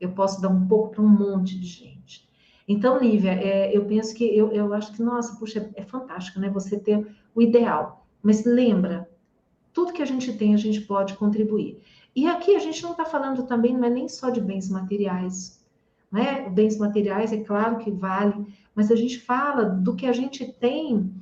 S5: Eu posso dar um pouco para um monte de gente. Então, Lívia, eu penso que, eu acho que, nossa, puxa, é fantástico, né? Você ter o ideal. Mas lembra, tudo que a gente tem, a gente pode contribuir. E aqui a gente não está falando também, não é nem só de bens materiais, não é? Bens materiais, é claro que vale, mas a gente fala do que a gente tem,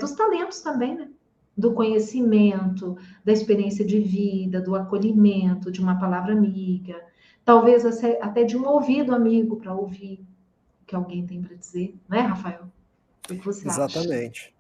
S5: dos talentos também, né? Do conhecimento, da experiência de vida, do acolhimento, de uma palavra amiga, talvez até de um ouvido amigo para ouvir o que alguém tem para dizer, não é, Rafael? O que você acha?
S4: Exatamente.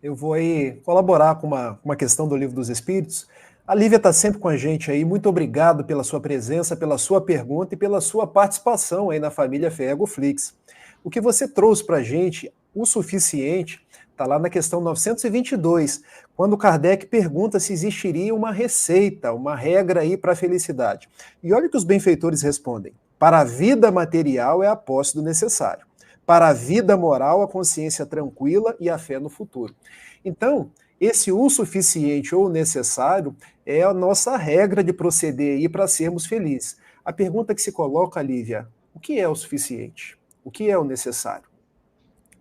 S4: Eu vou aí colaborar com uma questão do Livro dos Espíritos. A Lívia está sempre com a gente aí. Muito obrigado pela sua presença, pela sua pergunta e pela sua participação aí na família Fegoflix. O que você trouxe para a gente, o suficiente, Está lá na questão 922, quando Kardec pergunta se existiria uma receita, uma regra aí para a felicidade. E olha o que os benfeitores respondem. Para a vida material é a posse do necessário. Para a vida moral, a consciência tranquila e a fé no futuro. Então, esse o suficiente ou necessário é a nossa regra de proceder aí para sermos felizes. A pergunta que se coloca, Lívia, o que é o suficiente? O que é o necessário?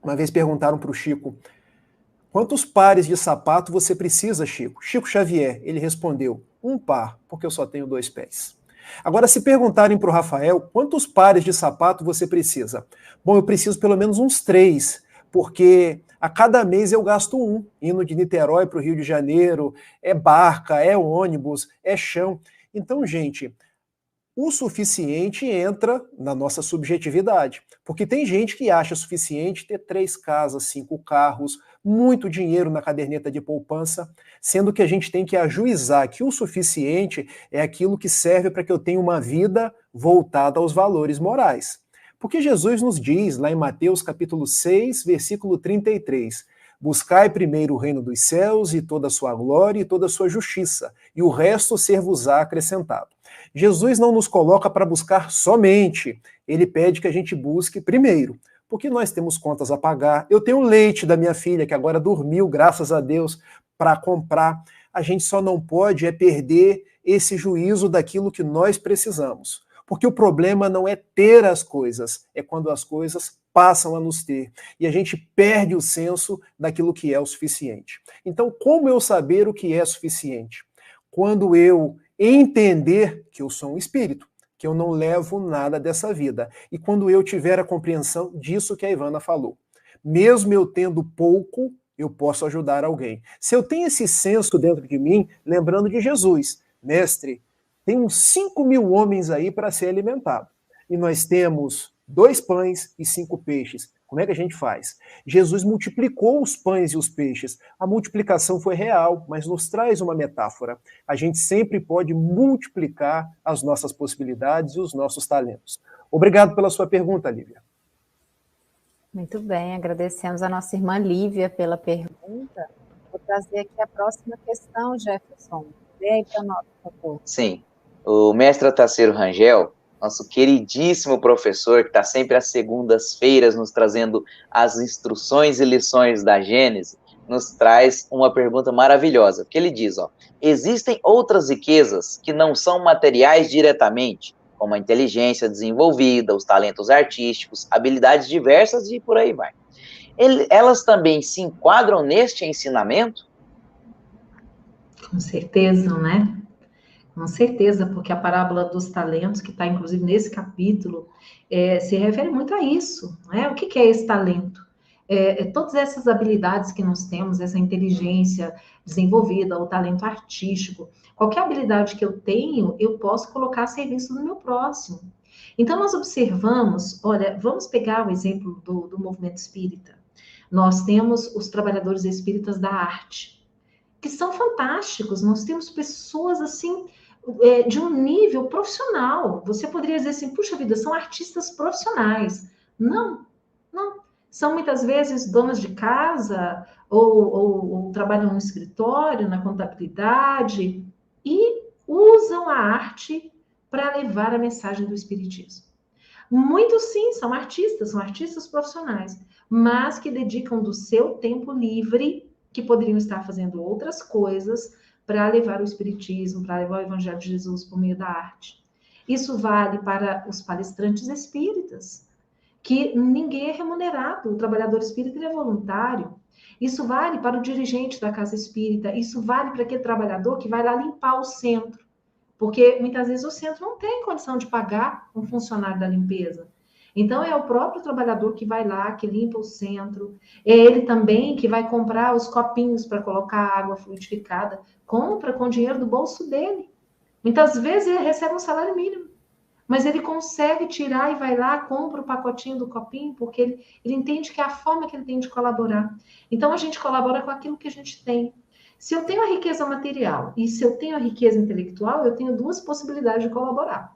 S4: Uma vez perguntaram para o Chico, quantos pares de sapato você precisa, Chico? Chico Xavier, ele respondeu, um par, porque eu só tenho 2 pés. Agora, se perguntarem para o Rafael, quantos pares de sapato você precisa? Bom, eu preciso pelo menos uns 3, porque a cada mês eu gasto um, indo de Niterói para o Rio de Janeiro, é barca, é ônibus, é chão. Então, gente, o suficiente entra na nossa subjetividade, porque tem gente que acha suficiente ter 3 casas, 5 carros, muito dinheiro na caderneta de poupança, sendo que a gente tem que ajuizar que o suficiente é aquilo que serve para que eu tenha uma vida voltada aos valores morais. Porque Jesus nos diz, lá em Mateus capítulo 6, versículo 33, buscai primeiro o reino dos céus e toda a sua glória e toda a sua justiça, e o resto ser-vos-á acrescentado. Jesus não nos coloca para buscar somente, ele pede que a gente busque primeiro, porque nós temos contas a pagar. Eu tenho leite da minha filha, que agora dormiu, graças a Deus, para comprar. A gente só não pode perder esse juízo daquilo que nós precisamos. Porque o problema não é ter as coisas, é quando as coisas passam a nos ter. E a gente perde o senso daquilo que é o suficiente. Então, como eu saber o que é suficiente? Quando eu entender que eu sou um espírito, que eu não levo nada dessa vida. E quando eu tiver a compreensão disso que a Ivana falou. Mesmo eu tendo pouco, eu posso ajudar alguém. Se eu tenho esse senso dentro de mim, lembrando de Jesus, mestre, tem uns 5.000 homens aí para ser alimentado. E nós temos 2 pães e 5 peixes. Como é que a gente faz? Jesus multiplicou os pães e os peixes. A multiplicação foi real, mas nos traz uma metáfora. A gente sempre pode multiplicar as nossas possibilidades e os nossos talentos. Obrigado pela sua pergunta, Lívia.
S3: Muito bem, agradecemos a nossa irmã Lívia pela pergunta. Vou trazer aqui a próxima questão, Jefferson. Lê aí para nós, por favor.
S2: Sim. O mestre Tarsila Rangel, nosso queridíssimo professor, que está sempre às segundas-feiras nos trazendo as instruções e lições da Gênese, nos traz uma pergunta maravilhosa, porque ele diz, existem outras riquezas que não são materiais diretamente, como a inteligência desenvolvida, os talentos artísticos, habilidades diversas e por aí vai. Elas também se enquadram neste ensinamento?
S5: Com certeza, né? Com certeza, porque a parábola dos talentos, que está inclusive nesse capítulo, se refere muito a isso, né? O que é esse talento? Todas essas habilidades que nós temos, essa inteligência desenvolvida, o talento artístico, qualquer habilidade que eu tenho, eu posso colocar a serviço do meu próximo. Então, nós observamos, olha, vamos pegar o exemplo do movimento espírita. Nós temos os trabalhadores espíritas da arte, que são fantásticos, nós temos pessoas assim, de um nível profissional. Você poderia dizer assim, puxa vida, são artistas profissionais. Não, não. São muitas vezes donas de casa, ou trabalham no escritório, na contabilidade, e usam a arte para levar a mensagem do espiritismo. Muitos, sim, são artistas profissionais, mas que dedicam do seu tempo livre, que poderiam estar fazendo outras coisas, para levar o espiritismo, para levar o evangelho de Jesus por meio da arte. Isso vale para os palestrantes espíritas, que ninguém é remunerado, o trabalhador espírita ele é voluntário. Isso vale para o dirigente da casa espírita, isso vale para aquele trabalhador que vai lá limpar o centro, porque muitas vezes o centro não tem condição de pagar um funcionário da limpeza. Então, é o próprio trabalhador que vai lá, que limpa o centro. É ele também que vai comprar os copinhos para colocar água fluidificada. Compra com o dinheiro do bolso dele. Muitas vezes ele recebe um salário mínimo, mas ele consegue tirar e vai lá, compra o pacotinho do copinho, porque ele entende que é a forma que ele tem de colaborar. Então, a gente colabora com aquilo que a gente tem. Se eu tenho a riqueza material e se eu tenho a riqueza intelectual, eu tenho 2 possibilidades de colaborar,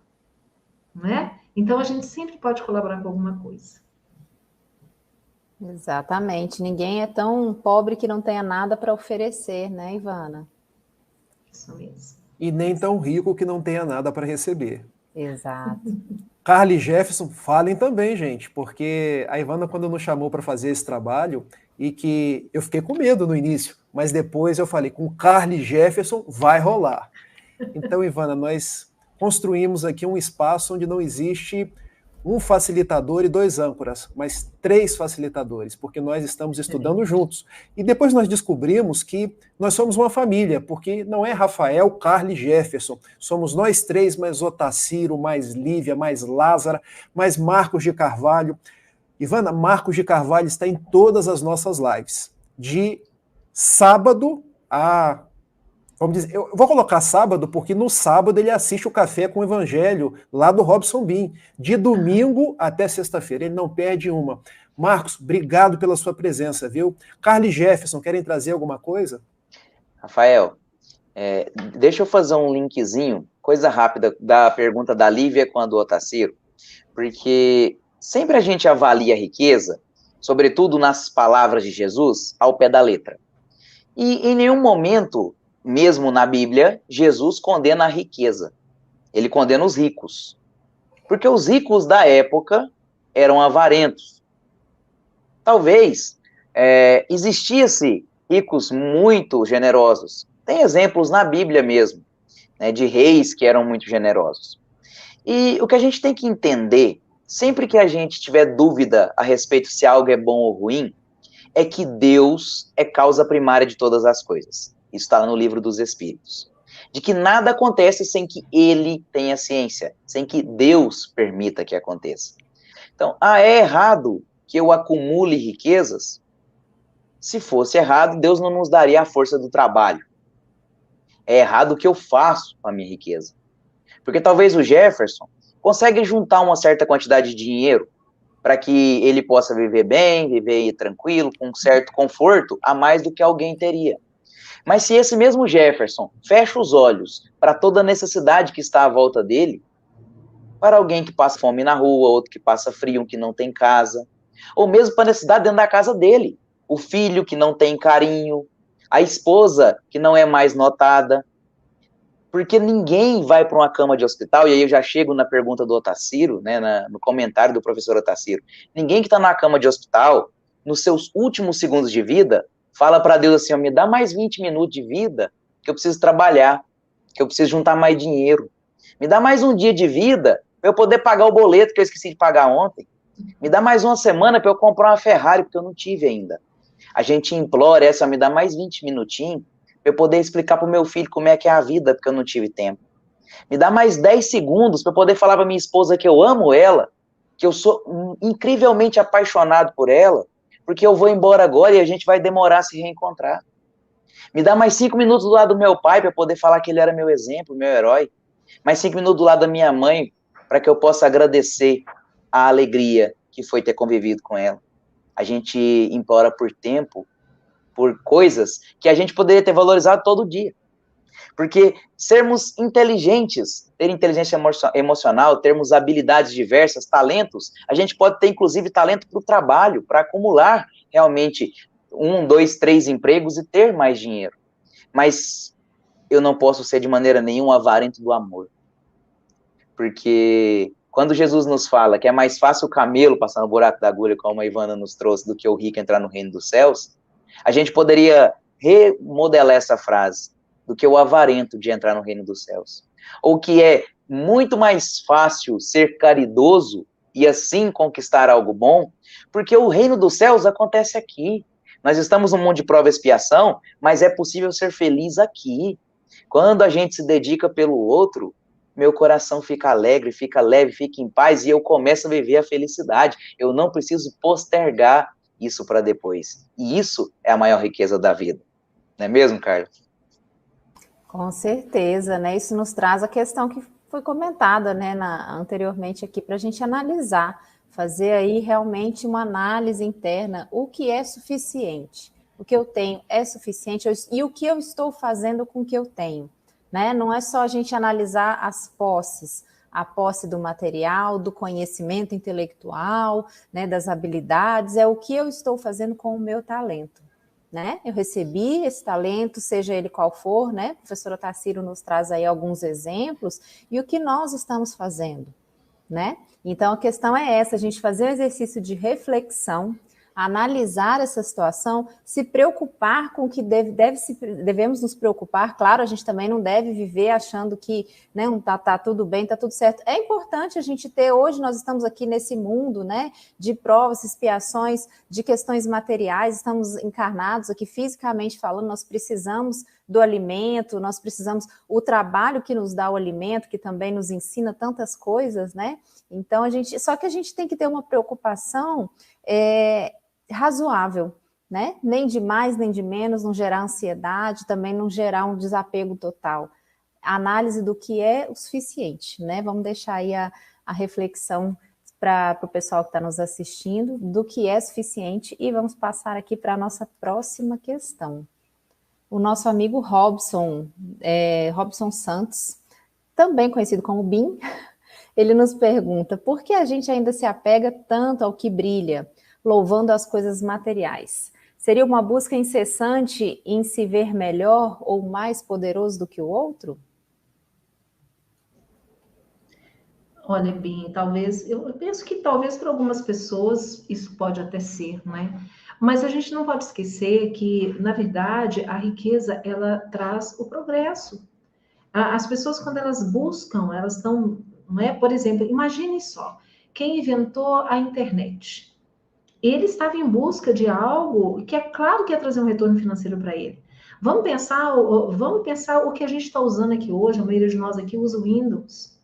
S5: não é? Então, a gente sempre pode colaborar com alguma coisa.
S3: Exatamente. Ninguém é tão pobre que não tenha nada para oferecer, né, Ivana?
S5: Isso mesmo.
S4: E nem tão rico que não tenha nada para receber.
S3: Exato.
S4: Carly Jefferson, falem também, gente, porque a Ivana, quando nos chamou para fazer esse trabalho, e que eu fiquei com medo no início, mas depois eu falei, com Carly Jefferson vai rolar. Então, Ivana, nós construímos aqui um espaço onde não existe um facilitador e 2 âncoras, mas 3 facilitadores, porque nós estamos estudando juntos. E depois nós descobrimos que nós somos uma família, porque não é Rafael, Carly e Jefferson. Somos nós 3, mais Otacílio, mais Lívia, mais Lázara, mais Marcos de Carvalho. Ivana, Marcos de Carvalho está em todas as nossas lives. De sábado a... Vamos dizer, eu vou colocar sábado, porque no sábado ele assiste o Café com o Evangelho, lá do Robson Bin. De domingo até sexta-feira, ele não perde uma. Marcos, obrigado pela sua presença, viu? Carly Jefferson, querem trazer alguma coisa?
S2: Rafael, deixa eu fazer um linkzinho, coisa rápida, da pergunta da Lívia com a do Otacílio, porque sempre a gente avalia a riqueza, sobretudo nas palavras de Jesus, ao pé da letra. E em nenhum momento, mesmo na Bíblia, Jesus condena a riqueza. Ele condena os ricos. Porque os ricos da época eram avarentos. Talvez existisse ricos muito generosos. Tem exemplos na Bíblia mesmo, né, de reis que eram muito generosos. E o que a gente tem que entender, sempre que a gente tiver dúvida a respeito se algo é bom ou ruim, é que Deus é causa primária de todas as coisas. Isso está no livro dos Espíritos. De que nada acontece sem que ele tenha ciência, sem que Deus permita que aconteça. Então, é errado que eu acumule riquezas? Se fosse errado, Deus não nos daria a força do trabalho. É errado o que eu faço com a minha riqueza. Porque talvez o Jefferson consiga juntar uma certa quantidade de dinheiro para que ele possa viver bem, viver tranquilo, com um certo conforto, a mais do que alguém teria. Mas se esse mesmo Jefferson fecha os olhos para toda a necessidade que está à volta dele, para alguém que passa fome na rua, outro que passa frio, um que não tem casa, ou mesmo para a necessidade dentro da casa dele, o filho que não tem carinho, a esposa que não é mais notada, porque ninguém vai para uma cama de hospital, e aí eu já chego na pergunta do Otacílio, né, no comentário do professor Otacílio, ninguém que está na cama de hospital, nos seus últimos segundos de vida, fala para Deus assim, me dá mais 20 minutos de vida, que eu preciso trabalhar, que eu preciso juntar mais dinheiro, me dá mais um dia de vida, para eu poder pagar o boleto que eu esqueci de pagar ontem, me dá mais uma semana para eu comprar uma Ferrari, porque eu não tive ainda. A gente implora essa, me dá mais 20 minutinhos, para eu poder explicar para o meu filho como é que é a vida, porque eu não tive tempo. Me dá mais 10 segundos para eu poder falar para minha esposa que eu amo ela, que eu sou incrivelmente apaixonado por ela, porque eu vou embora agora e a gente vai demorar a se reencontrar. Me dá mais 5 minutos do lado do meu pai para eu poder falar que ele era meu exemplo, meu herói. Mais 5 minutos do lado da minha mãe para que eu possa agradecer a alegria que foi ter convivido com ela. A gente implora por tempo, por coisas que a gente poderia ter valorizado todo dia. Porque sermos inteligentes, ter inteligência emocional, termos habilidades diversas, talentos, a gente pode ter, inclusive, talento para o trabalho, para acumular realmente 1, 2, 3 empregos e ter mais dinheiro. Mas eu não posso ser de maneira nenhuma avarento do amor. Porque quando Jesus nos fala que é mais fácil o camelo passar no buraco da agulha, como a Ivana nos trouxe, do que o rico entrar no reino dos céus, a gente poderia remodelar essa frase, do que o avarento de entrar no reino dos céus. Ou que é muito mais fácil ser caridoso e assim conquistar algo bom, porque o reino dos céus acontece aqui. Nós estamos num mundo de prova e expiação, mas é possível ser feliz aqui. Quando a gente se dedica pelo outro, meu coração fica alegre, fica leve, fica em paz, e eu começo a viver a felicidade. Eu não preciso postergar isso para depois. E isso é a maior riqueza da vida. Não é mesmo, Carlos?
S3: Com certeza, né? Isso nos traz a questão que foi comentada, né, anteriormente aqui, para a gente analisar, fazer aí realmente uma análise interna, o que é suficiente, o que eu tenho é suficiente e o que eu estou fazendo com o que eu tenho, né? Não é só a gente analisar as posses, a posse do material, do conhecimento intelectual, né, das habilidades, é o que eu estou fazendo com o meu talento. Né? Eu recebi esse talento, seja ele qual for, né? A professora Tarsilo nos traz aí alguns exemplos, e o que nós estamos fazendo, né? Então a questão é essa, a gente fazer um exercício de reflexão, analisar essa situação, se preocupar com o que devemos nos preocupar. Claro, a gente também não deve viver achando que, né, tá tudo bem, tá tudo certo. É importante a gente ter, hoje nós estamos aqui nesse mundo, né, de provas, expiações, de questões materiais, estamos encarnados aqui fisicamente falando, nós precisamos do alimento, nós precisamos o trabalho que nos dá o alimento, que também nos ensina tantas coisas, né? Então só que a gente tem que ter uma preocupação razoável, né? Nem de mais, nem de menos, não gerar ansiedade, também não gerar um desapego total. A análise do que é o suficiente, né? Vamos deixar aí a reflexão para o pessoal que está nos assistindo, do que é suficiente, e vamos passar aqui para a nossa próxima questão. O nosso amigo Robson Santos, também conhecido como Bim, ele nos pergunta: por que a gente ainda se apega tanto ao que brilha, louvando as coisas materiais? Seria uma busca incessante em se ver melhor ou mais poderoso do que o outro?
S5: Olha, Bim, eu penso que talvez para algumas pessoas isso pode até ser, né? Mas a gente não pode esquecer que, na verdade, a riqueza, ela traz o progresso. As pessoas, quando elas buscam, elas estão, não é? Por exemplo, imagine só, quem inventou a internet. Ele estava em busca de algo que é claro que ia trazer um retorno financeiro para ele. Vamos pensar o que a gente está usando aqui hoje, a maioria de nós aqui usa o Windows.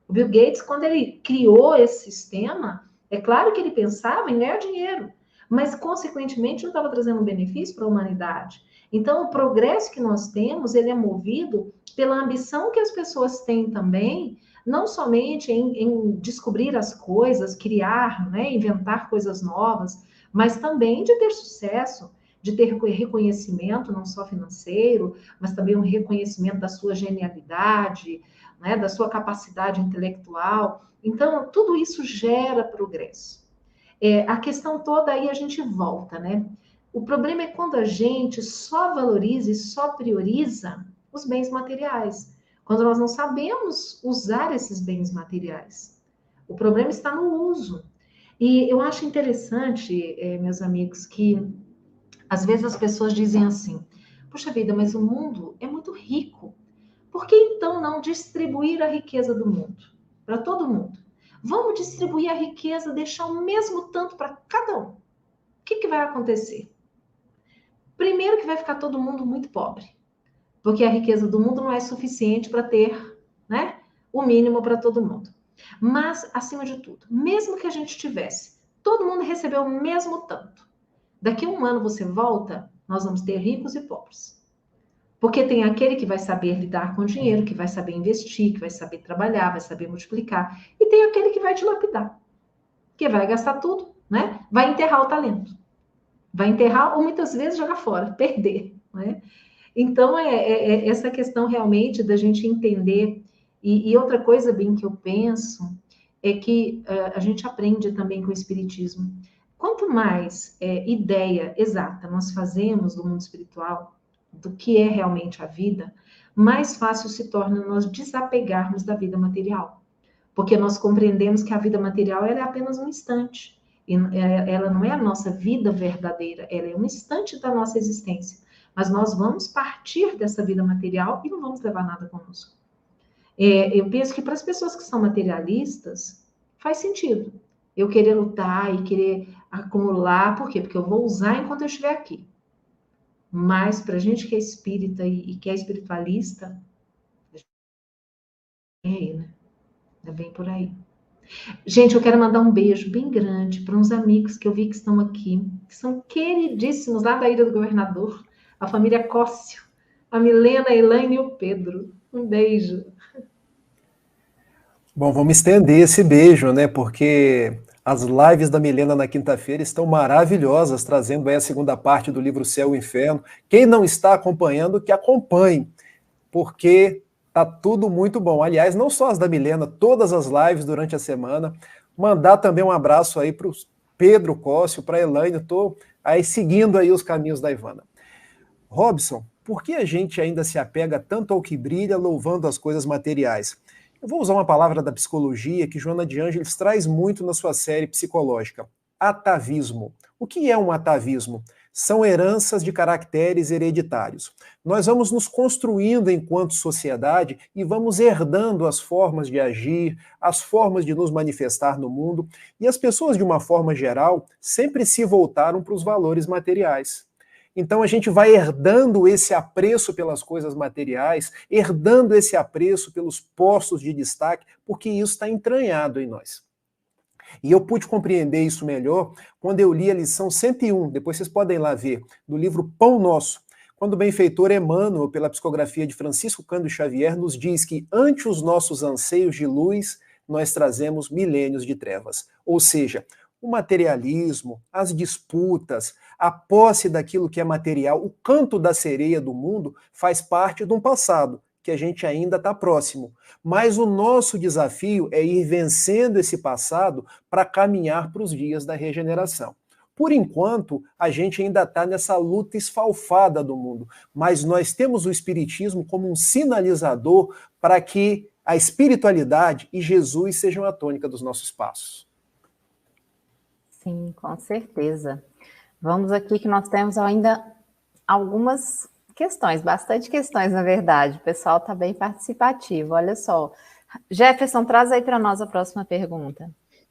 S5: O Bill Gates, quando ele criou esse sistema, é claro que ele pensava em ganhar dinheiro, mas, consequentemente, não estava trazendo um benefício para a humanidade. Então, o progresso que nós temos, ele é movido pela ambição que as pessoas têm também, não somente em descobrir as coisas, criar, né, inventar coisas novas, mas também de ter sucesso, de ter reconhecimento, não só financeiro, mas também um reconhecimento da sua genialidade, né, da sua capacidade intelectual. Então, tudo isso gera progresso. A questão toda aí a gente volta, né? O problema é quando a gente só valoriza e só prioriza os bens materiais, quando nós não sabemos usar esses bens materiais. O problema está no uso. E eu acho interessante, meus amigos, que às vezes as pessoas dizem assim: puxa vida, mas o mundo é muito rico. Por que então não distribuir a riqueza do mundo para todo mundo? Vamos distribuir a riqueza, deixar o mesmo tanto para cada um. O que vai acontecer? Primeiro que vai ficar todo mundo muito pobre, porque a riqueza do mundo não é suficiente para ter, né, o mínimo para todo mundo. Mas, acima de tudo, mesmo que a gente tivesse, todo mundo recebeu o mesmo tanto. Daqui a um ano você volta, nós vamos ter ricos e pobres. Porque tem aquele que vai saber lidar com o dinheiro, que vai saber investir, que vai saber trabalhar, vai saber multiplicar. E tem aquele que vai dilapidar, que vai gastar tudo, né? Vai enterrar o talento. Vai enterrar ou muitas vezes jogar fora, perder, né? Então, essa questão realmente da gente entender. E outra coisa, bem, que eu penso, é que a gente aprende também com o Espiritismo. Quanto mais ideia exata nós fazemos do mundo espiritual, do que é realmente a vida, mais fácil se torna nós desapegarmos da vida material. Porque nós compreendemos que a vida material ela é apenas um instante. E ela não é a nossa vida verdadeira, ela é um instante da nossa existência. Mas nós vamos partir dessa vida material e não vamos levar nada conosco. Eu penso que para as pessoas que são materialistas, faz sentido eu querer lutar e querer acumular. Por quê? Porque eu vou usar enquanto eu estiver aqui. Mas para a gente que é espírita e que é espiritualista, é aí, né? É bem por aí. Gente, eu quero mandar um beijo bem grande para uns amigos que eu vi que estão aqui, que são queridíssimos lá da Ilha do Governador, a família Cócio, a Milena, a Elaine e o Pedro. Um beijo.
S4: Bom, vamos estender esse beijo, né? Porque as lives da Milena na quinta-feira estão maravilhosas, trazendo aí a segunda parte do livro Céu e Inferno. Quem não está acompanhando, que acompanhe, porque Tá tudo muito bom. Aliás, não só as da Milena, todas as lives durante a semana. Mandar também um abraço aí para o Pedro Cóssio, para a Elaine. Estou aí seguindo aí os caminhos da Ivana. Robson, por que a gente ainda se apega tanto ao que brilha, louvando as coisas materiais? Eu vou usar uma palavra da psicologia que Joana de Ângeles traz muito na sua série psicológica: atavismo. O que é um atavismo? São heranças de caracteres hereditários. Nós vamos nos construindo enquanto sociedade e vamos herdando as formas de agir, as formas de nos manifestar no mundo, e as pessoas, de uma forma geral, sempre se voltaram para os valores materiais. Então a gente vai herdando esse apreço pelas coisas materiais, herdando esse apreço pelos postos de destaque, porque isso está entranhado em nós. E eu pude compreender isso melhor quando eu li a lição 101, depois vocês podem ir lá ver, do livro Pão Nosso, quando o benfeitor Emmanuel, pela psicografia de Francisco Cândido Xavier, nos diz que ante os nossos anseios de luz, nós trazemos milênios de trevas. Ou seja, o materialismo, as disputas, a posse daquilo que é material, o canto da sereia do mundo faz parte de um passado que a gente ainda está próximo. Mas o nosso desafio é ir vencendo esse passado para caminhar para os dias da regeneração. Por enquanto, a gente ainda está nessa luta esfalfada do mundo, mas nós temos o Espiritismo como um sinalizador para que a espiritualidade e Jesus sejam a tônica dos nossos passos.
S3: Sim, com certeza. Vamos aqui que nós temos ainda algumas questões, bastante questões, na verdade. O pessoal está bem participativo, olha só. Jefferson, traz aí para nós a próxima pergunta.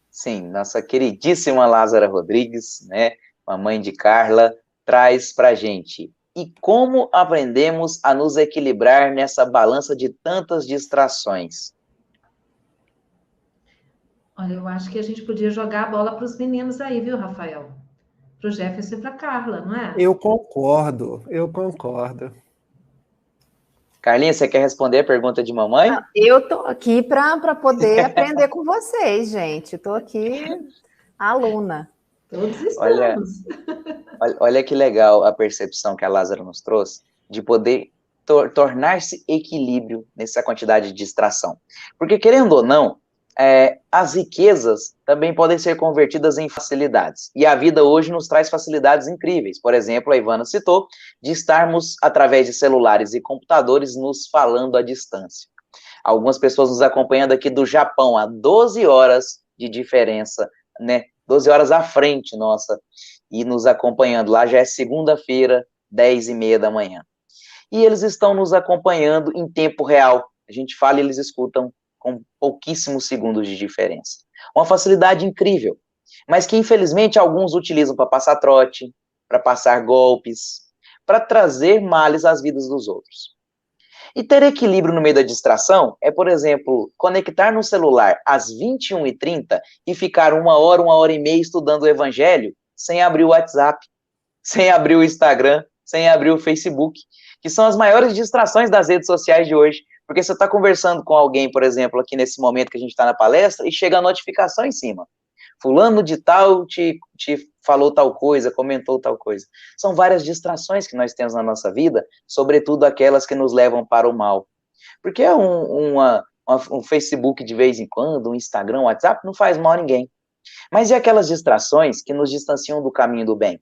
S2: Sim, nossa queridíssima Lázara Rodrigues, né, mamãe de Carla, traz para a gente. E como aprendemos a nos equilibrar nessa balança de tantas distrações?
S5: Olha, eu acho que a gente podia jogar a bola para os meninos aí, viu, Rafael? Para o Jefferson e para a Carla, não é?
S4: Eu concordo, eu concordo.
S2: Carlinhos, você quer responder a pergunta de mamãe?
S3: Eu estou aqui para poder aprender com vocês, gente. Estou aqui, aluna.
S5: Todos estamos.
S2: Olha que legal a percepção que a Lázara nos trouxe de poder tornar-se equilíbrio nessa quantidade de distração. Porque, querendo ou não, as riquezas também podem ser convertidas em facilidades. E a vida hoje nos traz facilidades incríveis. Por exemplo, a Ivana citou, de estarmos, através de celulares e computadores, nos falando à distância. Algumas pessoas nos acompanhando aqui do Japão, a 12 horas de diferença, né? 12 horas à frente, nossa, e nos acompanhando. Lá já é segunda-feira, 10h30 da manhã. E eles estão nos acompanhando em tempo real. A gente fala e eles escutam com pouquíssimos segundos de diferença. Uma facilidade incrível, mas que infelizmente alguns utilizam para passar trote, para passar golpes, para trazer males às vidas dos outros. E ter equilíbrio no meio da distração é, por exemplo, conectar no celular às 21h30 e ficar 1 hora e meia estudando o Evangelho sem abrir o WhatsApp, sem abrir o Instagram, sem abrir o Facebook, que são as maiores distrações das redes sociais de hoje. Porque você está conversando com alguém, por exemplo, aqui nesse momento que a gente está na palestra, e chega a notificação em cima. Fulano de tal te falou tal coisa, comentou tal coisa. São várias distrações que nós temos na nossa vida, sobretudo aquelas que nos levam para o mal. Porque um Facebook de vez em quando, um Instagram, um WhatsApp, não faz mal a ninguém. Mas e aquelas distrações que nos distanciam do caminho do bem?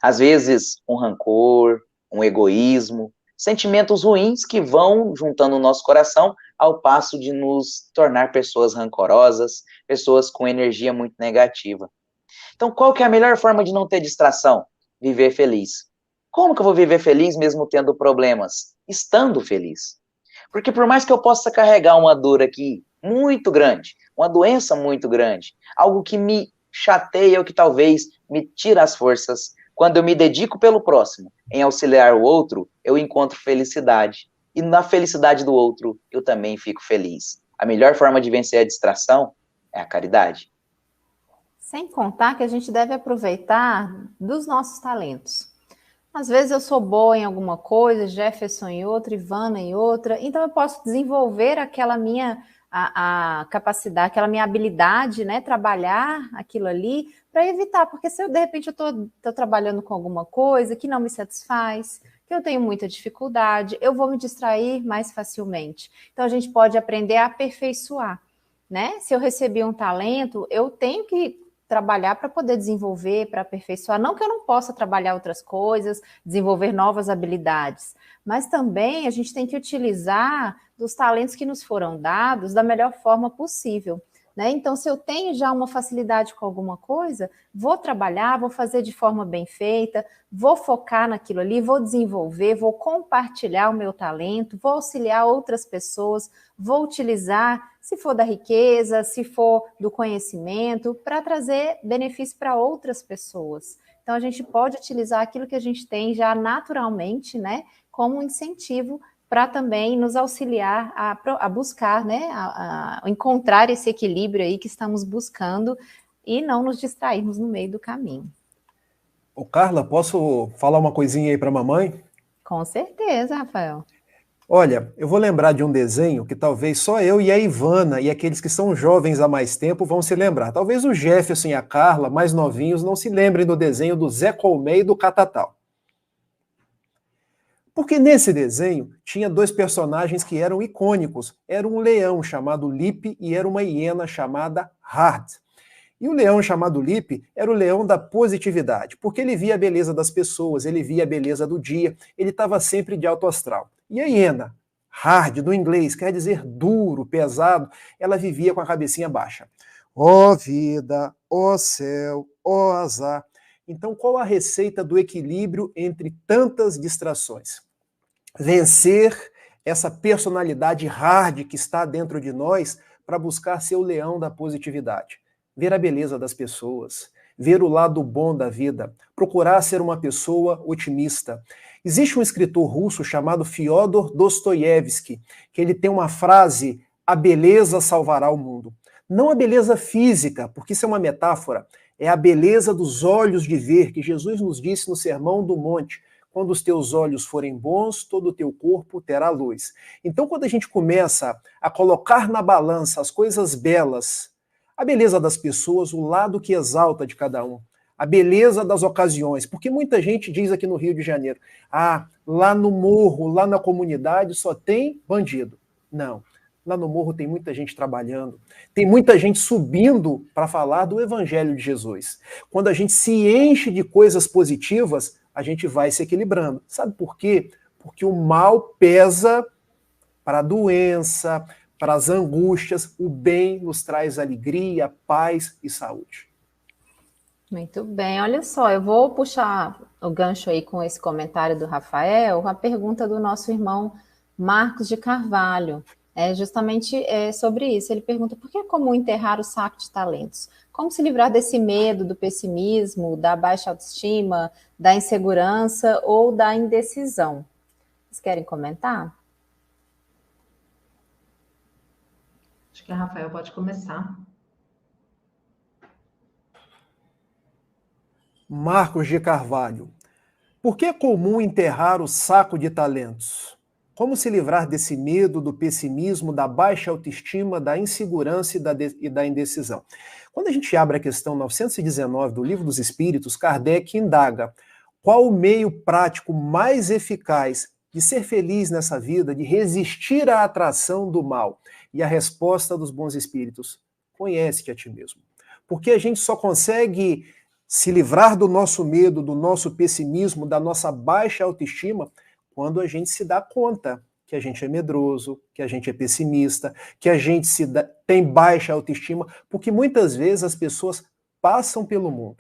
S2: Às vezes, um rancor, um egoísmo, sentimentos ruins que vão juntando o nosso coração ao passo de nos tornar pessoas rancorosas, pessoas com energia muito negativa. Então, qual que é a melhor forma de não ter distração? Viver feliz. Como que eu vou viver feliz mesmo tendo problemas? Estando feliz. Porque por mais que eu possa carregar uma dor aqui muito grande, uma doença muito grande, algo que me chateia ou que talvez me tira as forças, quando eu me dedico pelo próximo, em auxiliar o outro, eu encontro felicidade. E na felicidade do outro, eu também fico feliz. A melhor forma de vencer a distração é a caridade.
S3: Sem contar que a gente deve aproveitar dos nossos talentos. Às vezes eu sou boa em alguma coisa, Jefferson em outra, Ivana em outra, então eu posso desenvolver aquela minha a capacidade, aquela minha habilidade, né, trabalhar aquilo ali para evitar, porque se eu, de repente, eu estou trabalhando com alguma coisa que não me satisfaz, que eu tenho muita dificuldade, eu vou me distrair mais facilmente. Então, a gente pode aprender a aperfeiçoar, né? Se eu recebi um talento, eu tenho que trabalhar para poder desenvolver, para aperfeiçoar. Não que eu não possa trabalhar outras coisas, desenvolver novas habilidades, mas também a gente tem que utilizar dos talentos que nos foram dados da melhor forma possível, né? Então, se eu tenho já uma facilidade com alguma coisa, vou trabalhar, vou fazer de forma bem feita, vou focar naquilo ali, vou desenvolver, vou compartilhar o meu talento, vou auxiliar outras pessoas, vou utilizar, se for da riqueza, se for do conhecimento, para trazer benefício para outras pessoas. Então, a gente pode utilizar aquilo que a gente tem já naturalmente, né, como um incentivo para também nos auxiliar a buscar, né, a encontrar esse equilíbrio aí que estamos buscando e não nos distrairmos no meio do caminho.
S4: Ô, Carla, posso falar uma coisinha aí para a mamãe?
S3: Com certeza, Rafael.
S4: Olha, eu vou lembrar de um desenho que talvez só eu e a Ivana e aqueles que são jovens há mais tempo vão se lembrar. Talvez o Jefferson e a Carla, mais novinhos, não se lembrem do desenho do Zé Colmeia e do Catatal. Porque nesse desenho tinha dois personagens que eram icônicos. Era um leão chamado Lipe e era uma hiena chamada Hard. E o leão chamado Lipe era o leão da positividade, porque ele via a beleza das pessoas, ele via a beleza do dia, ele estava sempre de alto astral. E a hiena, Hard, do inglês, quer dizer duro, pesado, ela vivia com a cabecinha baixa. Ó vida, ó céu, ó azar. Então, qual a receita do equilíbrio entre tantas distrações? Vencer essa personalidade hard que está dentro de nós para buscar ser o leão da positividade. Ver a beleza das pessoas, ver o lado bom da vida, procurar ser uma pessoa otimista. Existe um escritor russo chamado Fyodor Dostoiévski, que ele tem uma frase: a beleza salvará o mundo. Não a beleza física, porque isso é uma metáfora, é a beleza dos olhos de ver, que Jesus nos disse no Sermão do Monte. Quando os teus olhos forem bons, todo o teu corpo terá luz. Então, quando a gente começa a colocar na balança as coisas belas, a beleza das pessoas, o lado que exalta de cada um, a beleza das ocasiões, porque muita gente diz aqui no Rio de Janeiro, lá no morro, lá na comunidade só tem bandido. Não. Lá no morro tem muita gente trabalhando, tem muita gente subindo para falar do Evangelho de Jesus. Quando a gente se enche de coisas positivas, a gente vai se equilibrando. Sabe por quê? Porque o mal pesa para a doença, para as angústias, o bem nos traz alegria, paz e saúde.
S3: Muito bem, olha só, eu vou puxar o gancho aí com esse comentário do Rafael, a pergunta do nosso irmão Marcos de Carvalho. É justamente sobre isso. Ele pergunta: por que é comum enterrar o saco de talentos? Como se livrar desse medo, do pessimismo, da baixa autoestima, da insegurança ou da indecisão? Vocês querem comentar?
S5: Acho que a Rafael pode começar.
S4: Marcos de Carvalho. Por que é comum enterrar o saco de talentos? Como se livrar desse medo, do pessimismo, da baixa autoestima, da insegurança e da indecisão? Quando a gente abre a questão 919 do Livro dos Espíritos, Kardec indaga: qual o meio prático mais eficaz de ser feliz nessa vida, de resistir à atração do mal? E a resposta dos bons espíritos: conhece-te a ti mesmo. Porque a gente só consegue se livrar do nosso medo, do nosso pessimismo, da nossa baixa autoestima, quando a gente se dá conta que a gente é medroso, que a gente é pessimista, que a gente tem baixa autoestima, porque muitas vezes as pessoas passam pelo mundo,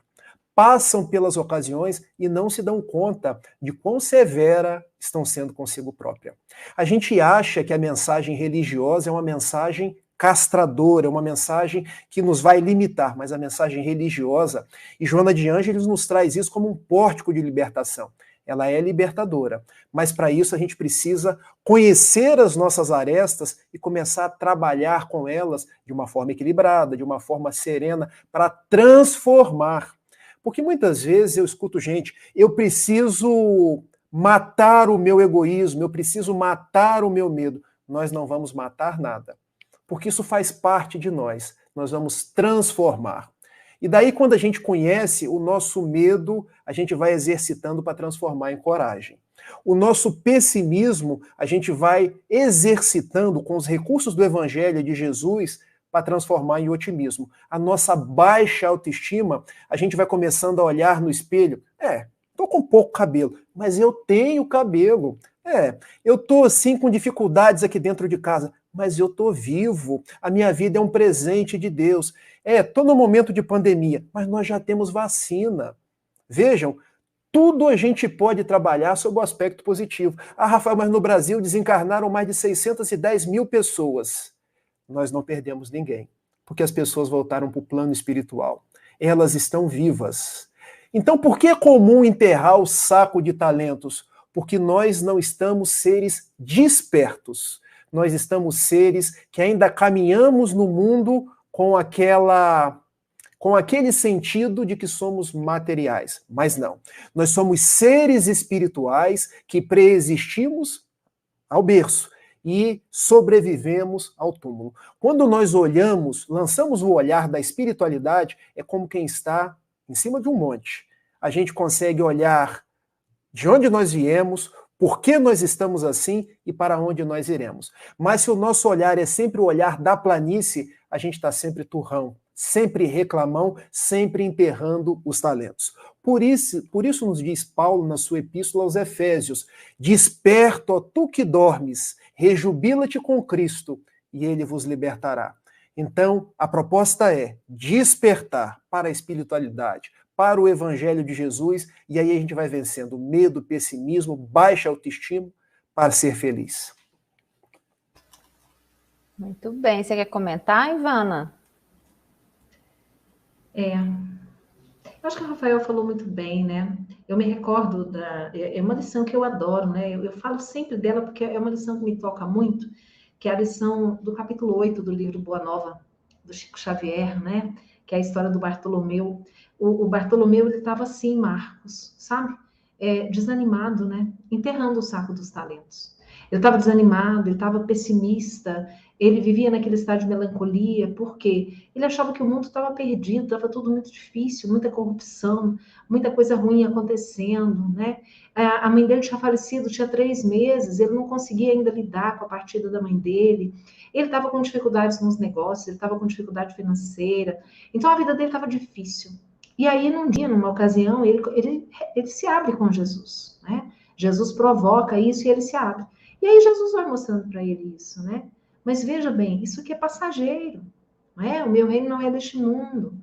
S4: passam pelas ocasiões e não se dão conta de quão severa estão sendo consigo própria. A gente acha que a mensagem religiosa é uma mensagem castradora, é uma mensagem que nos vai limitar, mas a mensagem religiosa, e Joana de Ângeles nos traz isso como um pórtico de libertação. Ela é libertadora, mas para isso a gente precisa conhecer as nossas arestas e começar a trabalhar com elas de uma forma equilibrada, de uma forma serena, para transformar. Porque muitas vezes eu escuto gente: eu preciso matar o meu egoísmo, eu preciso matar o meu medo. Nós não vamos matar nada, porque isso faz parte de nós. Nós vamos transformar. E daí, quando a gente conhece o nosso medo, a gente vai exercitando para transformar em coragem. O nosso pessimismo, a gente vai exercitando com os recursos do Evangelho de Jesus para transformar em otimismo. A nossa baixa autoestima, a gente vai começando a olhar no espelho. Tô com pouco cabelo, mas eu tenho cabelo. Eu tô assim com dificuldades aqui dentro de casa, mas eu tô vivo. A minha vida é um presente de Deus. Tô no momento de pandemia, mas nós já temos vacina. Vejam, tudo a gente pode trabalhar sob o aspecto positivo. Rafael, mas no Brasil desencarnaram mais de 610 mil pessoas. Nós não perdemos ninguém, porque as pessoas voltaram para o plano espiritual. Elas estão vivas. Então, por que é comum enterrar o saco de talentos? Porque nós não estamos seres despertos. Nós estamos seres que ainda caminhamos no mundo com aquele sentido de que somos materiais. Mas não. Nós somos seres espirituais que preexistimos ao berço e sobrevivemos ao túmulo. Quando nós olhamos, lançamos o olhar da espiritualidade, é como quem está em cima de um monte. A gente consegue olhar de onde nós viemos, por que nós estamos assim e para onde nós iremos. Mas se o nosso olhar é sempre o olhar da planície, a gente está sempre turrão, sempre reclamão, sempre enterrando os talentos. Por isso nos diz Paulo na sua epístola aos Efésios: desperta, ó tu que dormes, rejubila-te com Cristo, e ele vos libertará. Então, a proposta é despertar para a espiritualidade, para o Evangelho de Jesus, e aí a gente vai vencendo medo, pessimismo, baixa autoestima, para ser feliz.
S3: Muito bem. Você quer comentar, Ivana?
S5: Eu acho que o Rafael falou muito bem, né? Eu me recordo é uma lição que eu adoro, né? Eu falo sempre dela porque é uma lição que me toca muito, que é a lição do capítulo 8 do livro Boa Nova, do Chico Xavier, né? Que é a história do Bartolomeu. O Bartolomeu, ele estava assim, Marcos, sabe? Desanimado, né? Enterrando o saco dos talentos. Ele estava desanimado, ele estava pessimista, ele vivia naquele estado de melancolia, porque ele achava que o mundo estava perdido, estava tudo muito difícil, muita corrupção, muita coisa ruim acontecendo, né? A mãe dele tinha falecido, tinha 3 meses, ele não conseguia ainda lidar com a partida da mãe dele, ele estava com dificuldades nos negócios, ele estava com dificuldade financeira, então a vida dele estava difícil. E aí, num dia, numa ocasião, ele se abre com Jesus, né? Jesus provoca isso e ele se abre. E aí Jesus vai mostrando para ele isso, né? Mas veja bem, isso aqui é passageiro, não é? O meu reino não é deste mundo.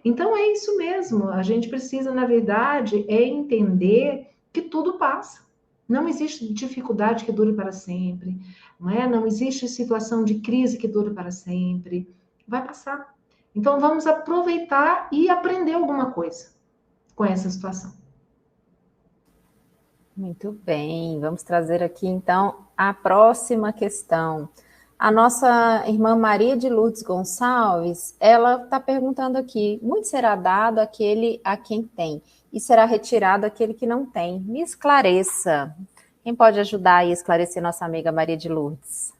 S5: Então é isso mesmo, a gente precisa, na verdade, entender que tudo passa. Não existe dificuldade que dure para sempre, não é? Não existe situação de crise que dure para sempre. Vai passar. Então vamos aproveitar e aprender alguma coisa com essa situação.
S3: Muito bem, vamos trazer aqui então a próxima questão. A nossa irmã Maria de Lourdes Gonçalves, ela está perguntando aqui: muito será dado àquele a quem tem, e será retirado àquele que não tem. Me esclareça. Quem pode ajudar a esclarecer nossa amiga Maria de Lourdes?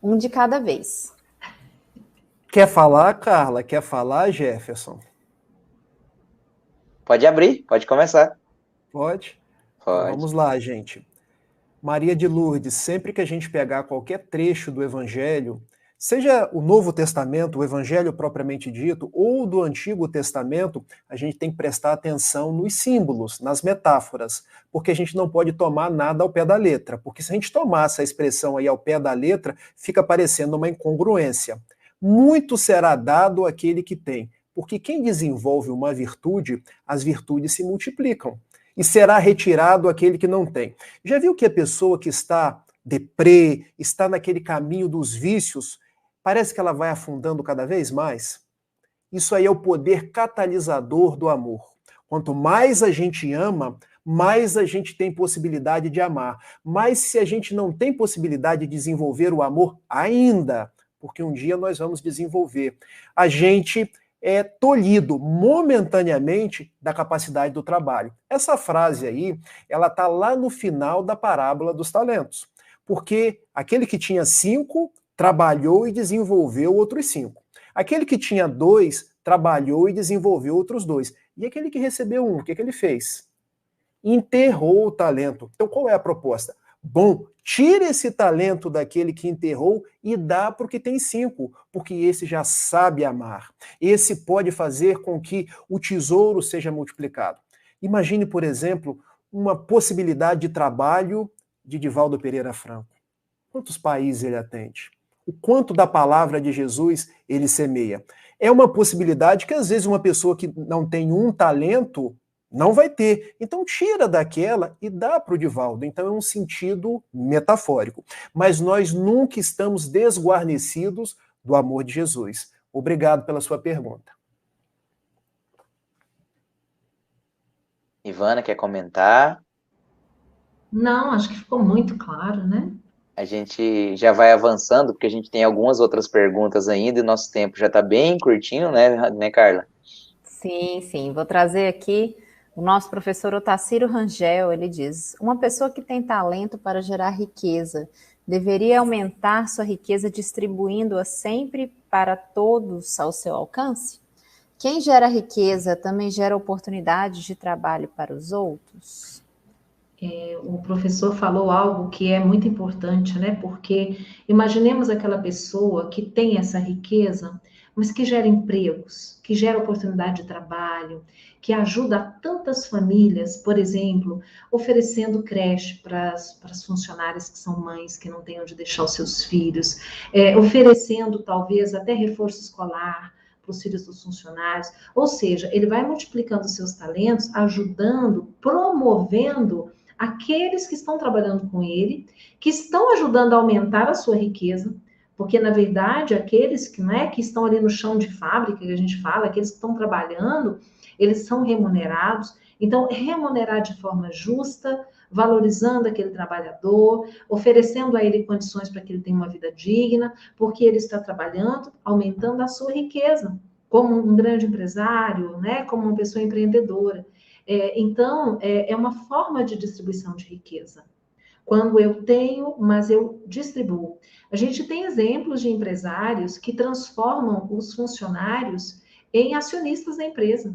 S3: Um de cada vez.
S4: Quer falar, Carla? Quer falar, Jefferson?
S2: Pode abrir, pode começar.
S4: Pode?
S2: Pode.
S4: Vamos lá, gente. Maria de Lourdes, sempre que a gente pegar qualquer trecho do Evangelho, seja o Novo Testamento, o Evangelho propriamente dito, ou do Antigo Testamento, a gente tem que prestar atenção nos símbolos, nas metáforas, porque a gente não pode tomar nada ao pé da letra, porque se a gente tomar essa expressão aí ao pé da letra, fica parecendo uma incongruência. Muito será dado àquele que tem, porque quem desenvolve uma virtude, as virtudes se multiplicam. E será retirado aquele que não tem. Já viu que a pessoa que está deprê, está naquele caminho dos vícios, parece que ela vai afundando cada vez mais? Isso aí é o poder catalisador do amor. Quanto mais a gente ama, mais a gente tem possibilidade de amar. Mas se a gente não tem possibilidade de desenvolver o amor ainda, porque um dia nós vamos desenvolver, a gente é tolhido momentaneamente da capacidade do trabalho. Essa frase aí, ela está lá no final da parábola dos talentos, porque aquele que tinha 5 trabalhou e desenvolveu outros 5. Aquele que tinha 2 trabalhou e desenvolveu outros 2. E aquele que recebeu um, o que ele fez? Enterrou o talento. Então, qual é a proposta? Bom, tira esse talento daquele que enterrou e dá para o que tem 5, porque esse já sabe amar. Esse pode fazer com que o tesouro seja multiplicado. Imagine, por exemplo, uma possibilidade de trabalho de Divaldo Pereira Franco. Quantos países ele atende? O quanto da palavra de Jesus ele semeia? É uma possibilidade que, às vezes, uma pessoa que não tem um talento não vai ter. Então, tira daquela e dá para o Divaldo. Então, é um sentido metafórico. Mas nós nunca estamos desguarnecidos do amor de Jesus. Obrigado pela sua pergunta.
S2: Ivana, quer comentar?
S5: Não, acho que ficou muito claro, né?
S2: A gente já vai avançando, porque a gente tem algumas outras perguntas ainda, e nosso tempo já está bem curtinho, né, Carla?
S3: Sim, sim. Vou trazer aqui o nosso professor Otacílio Rangel. Ele diz: uma pessoa que tem talento para gerar riqueza deveria aumentar sua riqueza distribuindo-a sempre para todos ao seu alcance? Quem gera riqueza também gera oportunidades de trabalho para os outros?
S5: O professor falou algo que é muito importante, né? Porque imaginemos aquela pessoa que tem essa riqueza, mas que gera empregos, que gera oportunidade de trabalho, que ajuda tantas famílias, por exemplo, oferecendo creche para as funcionárias que são mães, que não têm onde deixar os seus filhos, oferecendo talvez até reforço escolar para os filhos dos funcionários. Ou seja, ele vai multiplicando seus talentos, ajudando, promovendo aqueles que estão trabalhando com ele, que estão ajudando a aumentar a sua riqueza, porque, na verdade, aqueles que, né, que estão ali no chão de fábrica, que a gente fala, aqueles que estão trabalhando, eles são remunerados. Então, remunerar de forma justa, valorizando aquele trabalhador, oferecendo a ele condições para que ele tenha uma vida digna, porque ele está trabalhando, aumentando a sua riqueza, como um grande empresário, né, como uma pessoa empreendedora. Então, é uma forma de distribuição de riqueza. Quando eu tenho, mas eu distribuo. A gente tem exemplos de empresários que transformam os funcionários em acionistas da empresa,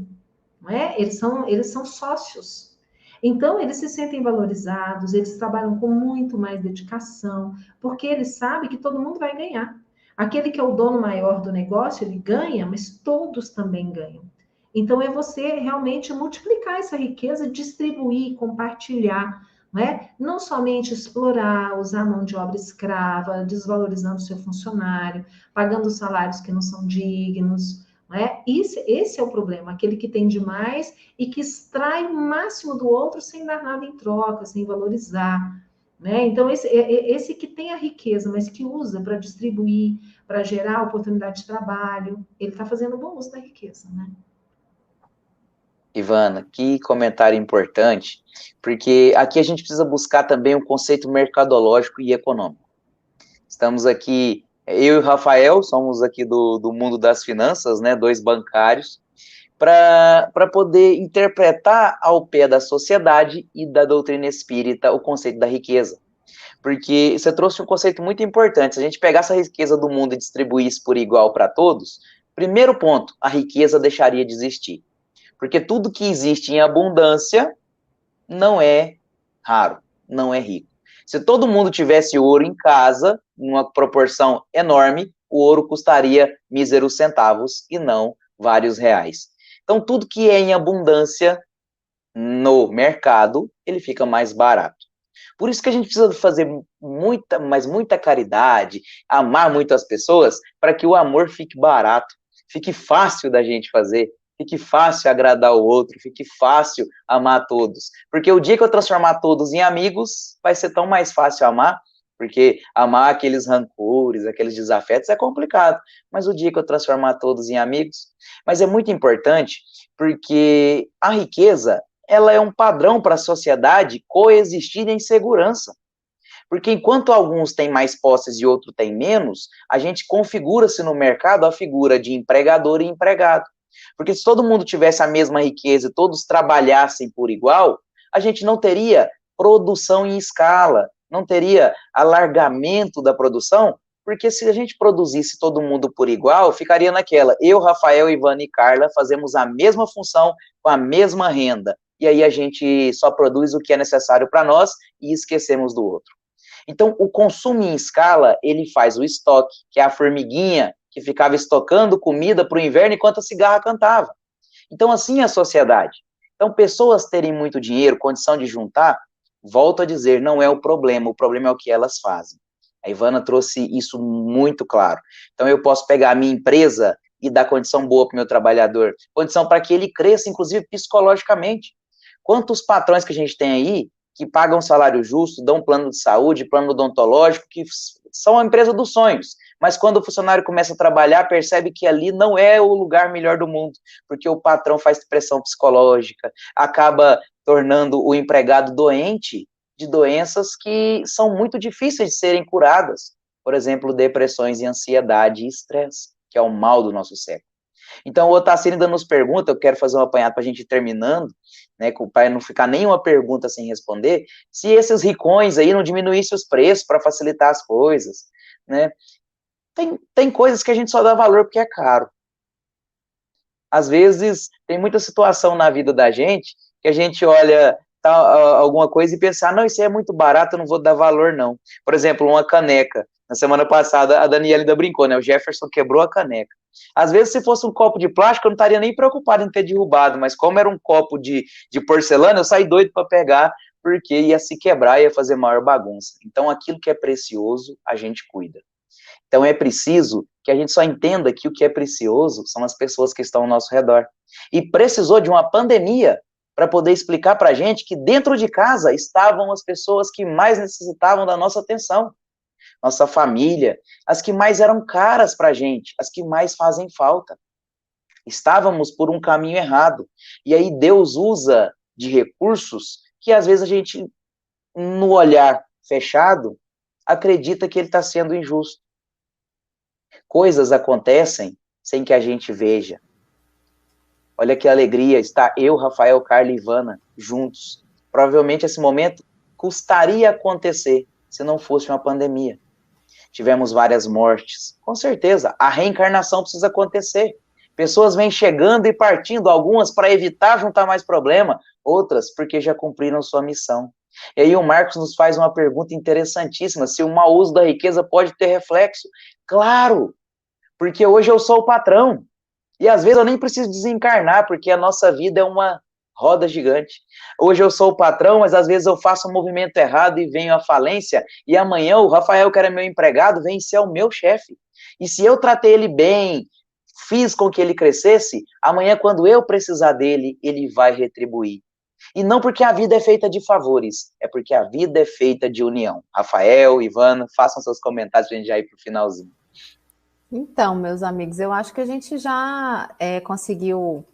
S5: não é? Eles são sócios. Então, eles se sentem valorizados, eles trabalham com muito mais dedicação, porque eles sabem que todo mundo vai ganhar. Aquele que é o dono maior do negócio, ele ganha, mas todos também ganham. Então, é você realmente multiplicar essa riqueza, distribuir, compartilhar, né? Não somente explorar, usar mão de obra escrava, desvalorizando o seu funcionário, pagando salários que não são dignos, né? Esse é o problema, aquele que tem demais e que extrai o máximo do outro sem dar nada em troca, sem valorizar. Né? Então, esse que tem a riqueza, mas que usa para distribuir, para gerar oportunidade de trabalho, ele está fazendo bom uso da riqueza, né?
S2: Ivana, que comentário importante, porque aqui a gente precisa buscar também um conceito mercadológico e econômico. Estamos aqui, eu e o Rafael, somos aqui do mundo das finanças, né, dois bancários, para poder interpretar ao pé da sociedade e da doutrina espírita o conceito da riqueza. Porque você trouxe um conceito muito importante. Se a gente pegar essa riqueza do mundo e distribuísse por igual para todos, primeiro ponto, a riqueza deixaria de existir. Porque tudo que existe em abundância não é raro, não é rico. Se todo mundo tivesse ouro em casa, em uma proporção enorme, o ouro custaria míseros centavos e não vários reais. Então, tudo que é em abundância no mercado, ele fica mais barato. Por isso que a gente precisa fazer muita caridade, amar muito as pessoas, para que o amor fique barato, fique fácil da gente fazer, fique fácil agradar o outro, fique fácil amar todos. Porque o dia que eu transformar todos em amigos, vai ser tão mais fácil amar, porque amar aqueles rancores, aqueles desafetos é complicado. Mas o dia que eu transformar todos em amigos... Mas é muito importante, porque a riqueza, ela é um padrão para a sociedade coexistir em segurança. Porque enquanto alguns têm mais posses e outros têm menos, a gente configura-se no mercado a figura de empregador e empregado. Porque se todo mundo tivesse a mesma riqueza e todos trabalhassem por igual, a gente não teria produção em escala, não teria alargamento da produção, Porque se a gente produzisse todo mundo por igual, ficaria naquela, eu, Rafael, Ivana e Carla fazemos a mesma função com a mesma renda, e aí a gente só produz o que é necessário para nós e esquecemos do outro. Então, o consumo em escala, ele faz o estoque, que é a formiguinha que ficava estocando comida para o inverno enquanto a cigarra cantava. Então, assim é a sociedade. Então, pessoas terem muito dinheiro, condição de juntar, volto a dizer, não é o problema é o que elas fazem. A Ivana trouxe isso muito claro. Então, eu posso pegar a minha empresa e dar condição boa para o meu trabalhador, condição para que ele cresça, inclusive psicologicamente. Quantos patrões que a gente tem aí que pagam um salário justo, dão um plano de saúde, plano odontológico, que são a empresa dos sonhos, mas quando o funcionário começa a trabalhar, percebe que ali não é o lugar melhor do mundo, porque o patrão faz pressão psicológica, acaba tornando o empregado doente de doenças que são muito difíceis de serem curadas, por exemplo, depressões e ansiedade e estresse, que é o mal do nosso século. Então, o Otacílio ainda nos pergunta, eu quero fazer um apanhado para a gente ir terminando, né, para não ficar nenhuma pergunta sem responder, se esses ricões aí não diminuíssem os preços para facilitar as coisas, né? Tem coisas que a gente só dá valor porque é caro. Às vezes, tem muita situação na vida da gente que a gente olha alguma coisa e pensa, não, isso aí é muito barato, eu não vou dar valor, não. Por exemplo, uma caneca. Na semana passada, a Daniela ainda brincou, né? O Jefferson quebrou a caneca. Às vezes, se fosse um copo de plástico, eu não estaria nem preocupado em ter derrubado, mas como era um copo de porcelana, eu saí doido para pegar, porque ia se quebrar e ia fazer maior bagunça. Então, aquilo que é precioso, a gente cuida. Então, é preciso que a gente só entenda que o que é precioso são as pessoas que estão ao nosso redor. E precisou de uma pandemia para poder explicar para a gente que dentro de casa estavam as pessoas que mais necessitavam da nossa atenção. Nossa família, as que mais eram caras para a gente, as que mais fazem falta. Estávamos por um caminho errado. E aí Deus usa de recursos que às vezes a gente, no olhar fechado, acredita que ele está sendo injusto. Coisas acontecem sem que a gente veja. Olha que alegria estar eu, Rafael, Carla e Ivana juntos. Provavelmente esse momento custaria acontecer se não fosse uma pandemia. Tivemos várias mortes. Com certeza, a reencarnação precisa acontecer. Pessoas vêm chegando e partindo, algumas para evitar juntar mais problema, outras porque já cumpriram sua missão. E aí o Marcos nos faz uma pergunta interessantíssima, se o mau uso da riqueza pode ter reflexo. Claro, porque hoje eu sou o patrão. E às vezes eu nem preciso desencarnar, porque a nossa vida é uma roda gigante. Hoje eu sou o patrão, mas às vezes eu faço um movimento errado e venho à falência, e amanhã o Rafael, que era meu empregado, vem ser o meu chefe. E se eu tratei ele bem, fiz com que ele crescesse, amanhã quando eu precisar dele, ele vai retribuir. E não porque a vida é feita de favores, é porque a vida é feita de união. Rafael, Ivana, façam seus comentários para a gente já ir para o finalzinho.
S3: Então, meus amigos, eu acho que a gente já conseguiu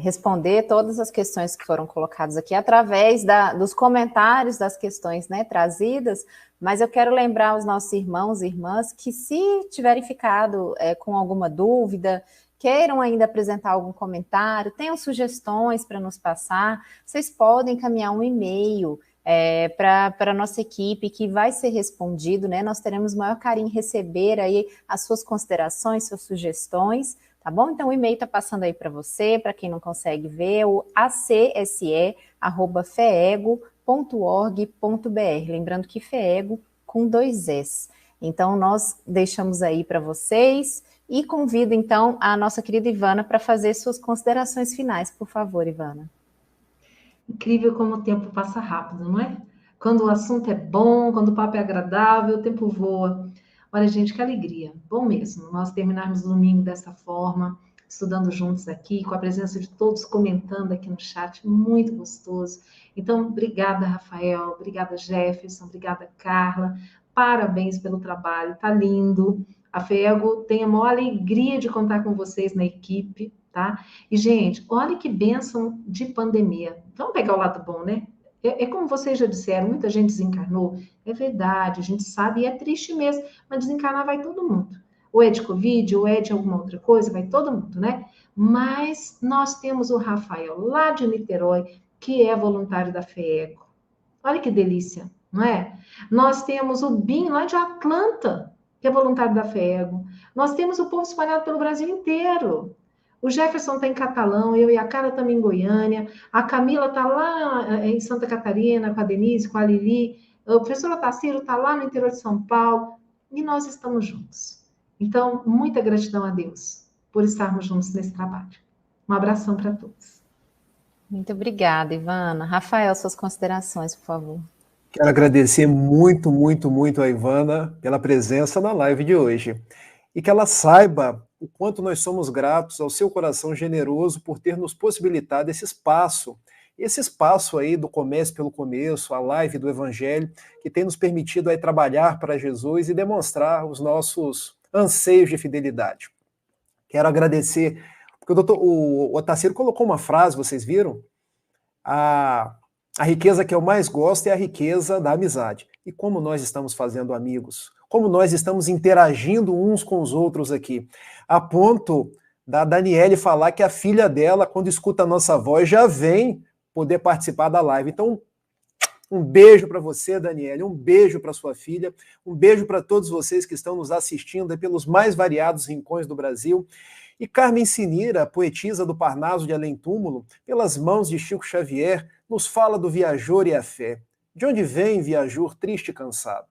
S3: responder todas as questões que foram colocadas aqui através dos comentários das questões, né, trazidas, mas eu quero lembrar os nossos irmãos e irmãs que se tiverem ficado com alguma dúvida, queiram ainda apresentar algum comentário, tenham sugestões para nos passar, vocês podem encaminhar um e-mail para a nossa equipe, que vai ser respondido, né? Nós teremos o maior carinho em receber aí as suas considerações, suas sugestões, tá bom? Então o e-mail está passando aí para você, para quem não consegue ver, o acse@feego.org.br, lembrando que feego com 2 S. Então nós deixamos aí para vocês e convido então a nossa querida Ivana para fazer suas considerações finais, por favor, Ivana.
S5: Incrível como o tempo passa rápido, não é? Quando o assunto é bom, quando o papo é agradável, o tempo voa. Olha, gente, que alegria. Bom mesmo nós terminarmos o domingo dessa forma, estudando juntos aqui, com a presença de todos comentando aqui no chat, muito gostoso. Então, obrigada, Rafael, obrigada, Jefferson, obrigada, Carla. Parabéns pelo trabalho, tá lindo. A FEGO tem a maior alegria de contar com vocês na equipe, tá? E, gente, olha que bênção de pandemia. Vamos pegar o lado bom, né? É como vocês já disseram, muita gente desencarnou. É verdade, a gente sabe e é triste mesmo, mas desencarnar vai todo mundo. Ou é de Covid, ou é de alguma outra coisa, vai todo mundo, né? Mas nós temos o Rafael, lá de Niterói, que é voluntário da FEGO. Olha que delícia, não é? Nós temos o Bim, lá de Atlanta, que é voluntário da FEEGO. Nós temos o povo espalhado pelo Brasil inteiro. O Jefferson está em Catalão, eu e a Cara estamos em Goiânia, a Camila está lá em Santa Catarina, com a Denise, com a Lili, o professor Otacílio está lá no interior de São Paulo, e nós estamos juntos. Então, muita gratidão a Deus por estarmos juntos nesse trabalho. Um abração para todos.
S3: Muito obrigada, Ivana. Rafael, suas considerações, por favor.
S4: Quero agradecer muito, muito, muito a Ivana pela presença na live de hoje. E que ela saiba o quanto nós somos gratos ao seu coração generoso por ter nos possibilitado esse espaço aí do Comece pelo Começo, a live do Evangelho, que tem nos permitido aí trabalhar para Jesus e demonstrar os nossos anseios de fidelidade. Quero agradecer, porque o Otacílio colocou uma frase, vocês viram? A riqueza que eu mais gosto é a riqueza da amizade. E como nós estamos fazendo amigos, como nós estamos interagindo uns com os outros aqui, a ponto da Daniele falar que a filha dela, quando escuta a nossa voz, já vem poder participar da live. Então, um beijo para você, Daniele, um beijo para sua filha, um beijo para todos vocês que estão nos assistindo pelos mais variados rincões do Brasil. E Carmen Sinira, poetisa do Parnaso de Além Túmulo, pelas mãos de Chico Xavier, nos fala do viajor e a fé. De onde vem, viajor triste e cansado?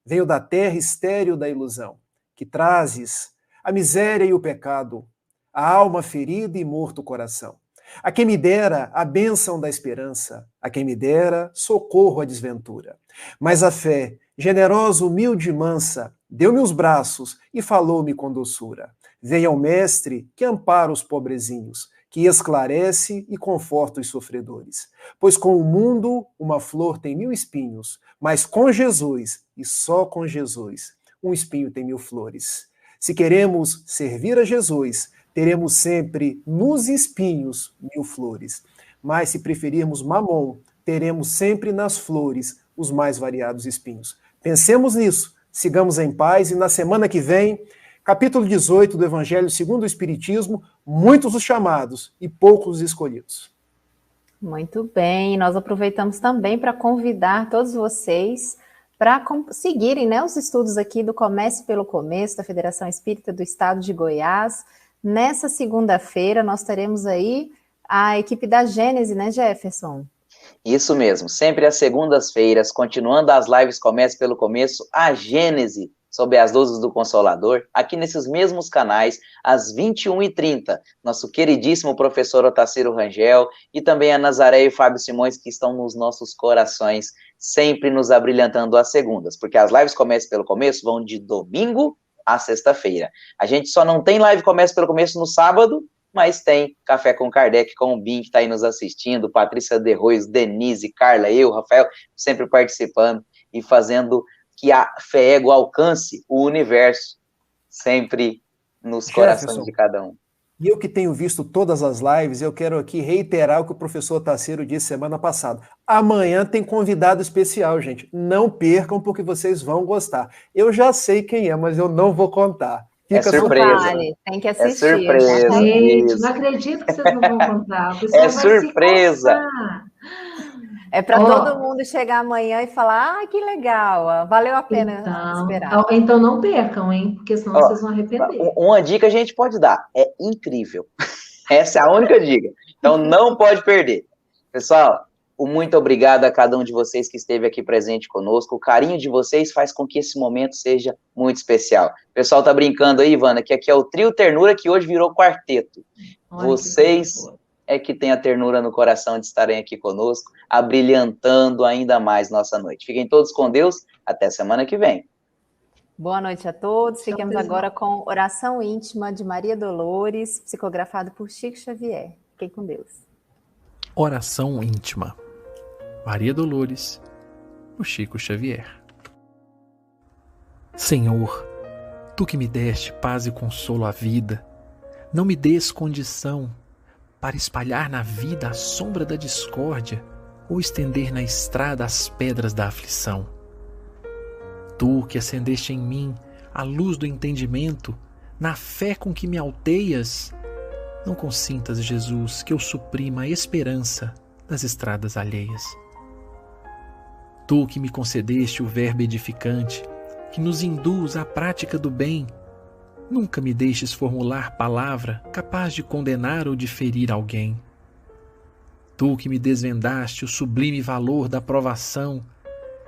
S4: Venho da terra estéril da ilusão, que trazes a miséria e o pecado, a alma ferida e morto o coração. A quem me dera a bênção da esperança, a quem me dera socorro à desventura. Mas a fé, generosa, humilde e mansa, deu-me os braços e falou-me com doçura. Venha o mestre que ampara os pobrezinhos, que esclarece e conforta os sofredores. Pois com o mundo uma flor tem 1000 espinhos, mas com Jesus, e só com Jesus, um espinho tem 1000 flores. Se queremos servir a Jesus, teremos sempre nos espinhos 1000 flores. Mas se preferirmos Mamon, teremos sempre nas flores os mais variados espinhos. Pensemos nisso, sigamos em paz e na semana que vem, capítulo 18 do Evangelho segundo o Espiritismo, muitos os chamados e poucos os escolhidos.
S3: Muito bem, nós aproveitamos também para convidar todos vocês para seguirem, né, os estudos aqui do Comece pelo Começo, da Federação Espírita do Estado de Goiás. Nessa segunda-feira nós teremos aí a equipe da Gênese, né, Jefferson?
S2: Isso mesmo, sempre às segundas-feiras, continuando as lives Comece pelo Começo, a Gênese, sob as luzes do Consolador, aqui nesses mesmos canais, às 21h30, nosso queridíssimo professor Otacílio Rangel e também a Nazaré e o Fábio Simões, que estão nos nossos corações, sempre nos abrilhantando às segundas, porque as lives Comece pelo Começo vão de domingo a sexta-feira. A gente só não tem live Comece pelo Começo no sábado, mas tem Café com Kardec, com o Bim, que está aí nos assistindo, Patrícia Derrois, Denise, Carla, eu, Rafael, sempre participando e fazendo que a FEEGO alcance o universo, sempre nos corações de cada um.
S4: E eu que tenho visto todas as lives, eu quero aqui reiterar o que o professor Otacílio disse semana passada. Amanhã tem convidado especial, gente. Não percam, porque vocês vão gostar. Eu já sei quem é, mas eu não vou contar.
S2: Fica surpresa.
S3: Vale, tem que assistir.
S2: É surpresa.
S3: Né?
S5: Gente, não acredito que vocês não vão contar.
S2: É surpresa.
S3: É para todo mundo chegar amanhã e falar, que legal, valeu a pena esperar.
S5: Então não percam, hein? Porque senão vocês vão arrepender.
S2: Uma dica a gente pode dar, é incrível. Essa é a única dica. Então não pode perder. Pessoal, muito obrigado a cada um de vocês que esteve aqui presente conosco. O carinho de vocês faz com que esse momento seja muito especial. O pessoal tá brincando aí, Ivana, que aqui é o Trio Ternura, que hoje virou quarteto. Olha, vocês é que tem a ternura no coração de estarem aqui conosco, abrilhantando ainda mais nossa noite. Fiquem todos com Deus, até semana que vem.
S3: Boa noite a todos, fiquemos agora com Oração Íntima de Maria Dolores, psicografado por Chico Xavier. Fiquem com Deus.
S6: Oração Íntima, Maria Dolores, por Chico Xavier. Senhor, Tu que me deste paz e consolo à vida, não me dês condição para espalhar na vida a sombra da discórdia ou estender na estrada as pedras da aflição. Tu que acendeste em mim a luz do entendimento, na fé com que me alteias, não consintas, Jesus, que eu suprima a esperança das estradas alheias. Tu que me concedeste o verbo edificante, que nos induz à prática do bem, nunca me deixes formular palavra capaz de condenar ou de ferir alguém. Tu que me desvendaste o sublime valor da provação,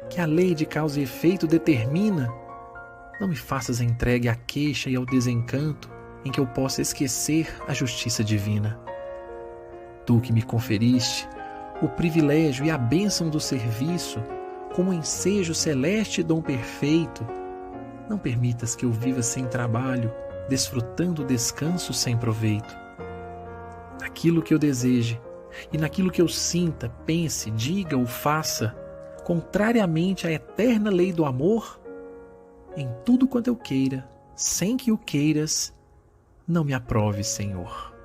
S6: que a lei de causa e efeito determina, não me faças entregue à queixa e ao desencanto em que eu possa esquecer a justiça divina. Tu que me conferiste o privilégio e a bênção do serviço, como ensejo celeste e dom perfeito, não permitas que eu viva sem trabalho, desfrutando o descanso sem proveito. Naquilo que eu deseje e naquilo que eu sinta, pense, diga ou faça, contrariamente à eterna lei do amor, em tudo quanto eu queira, sem que o queiras, não me aproves, Senhor.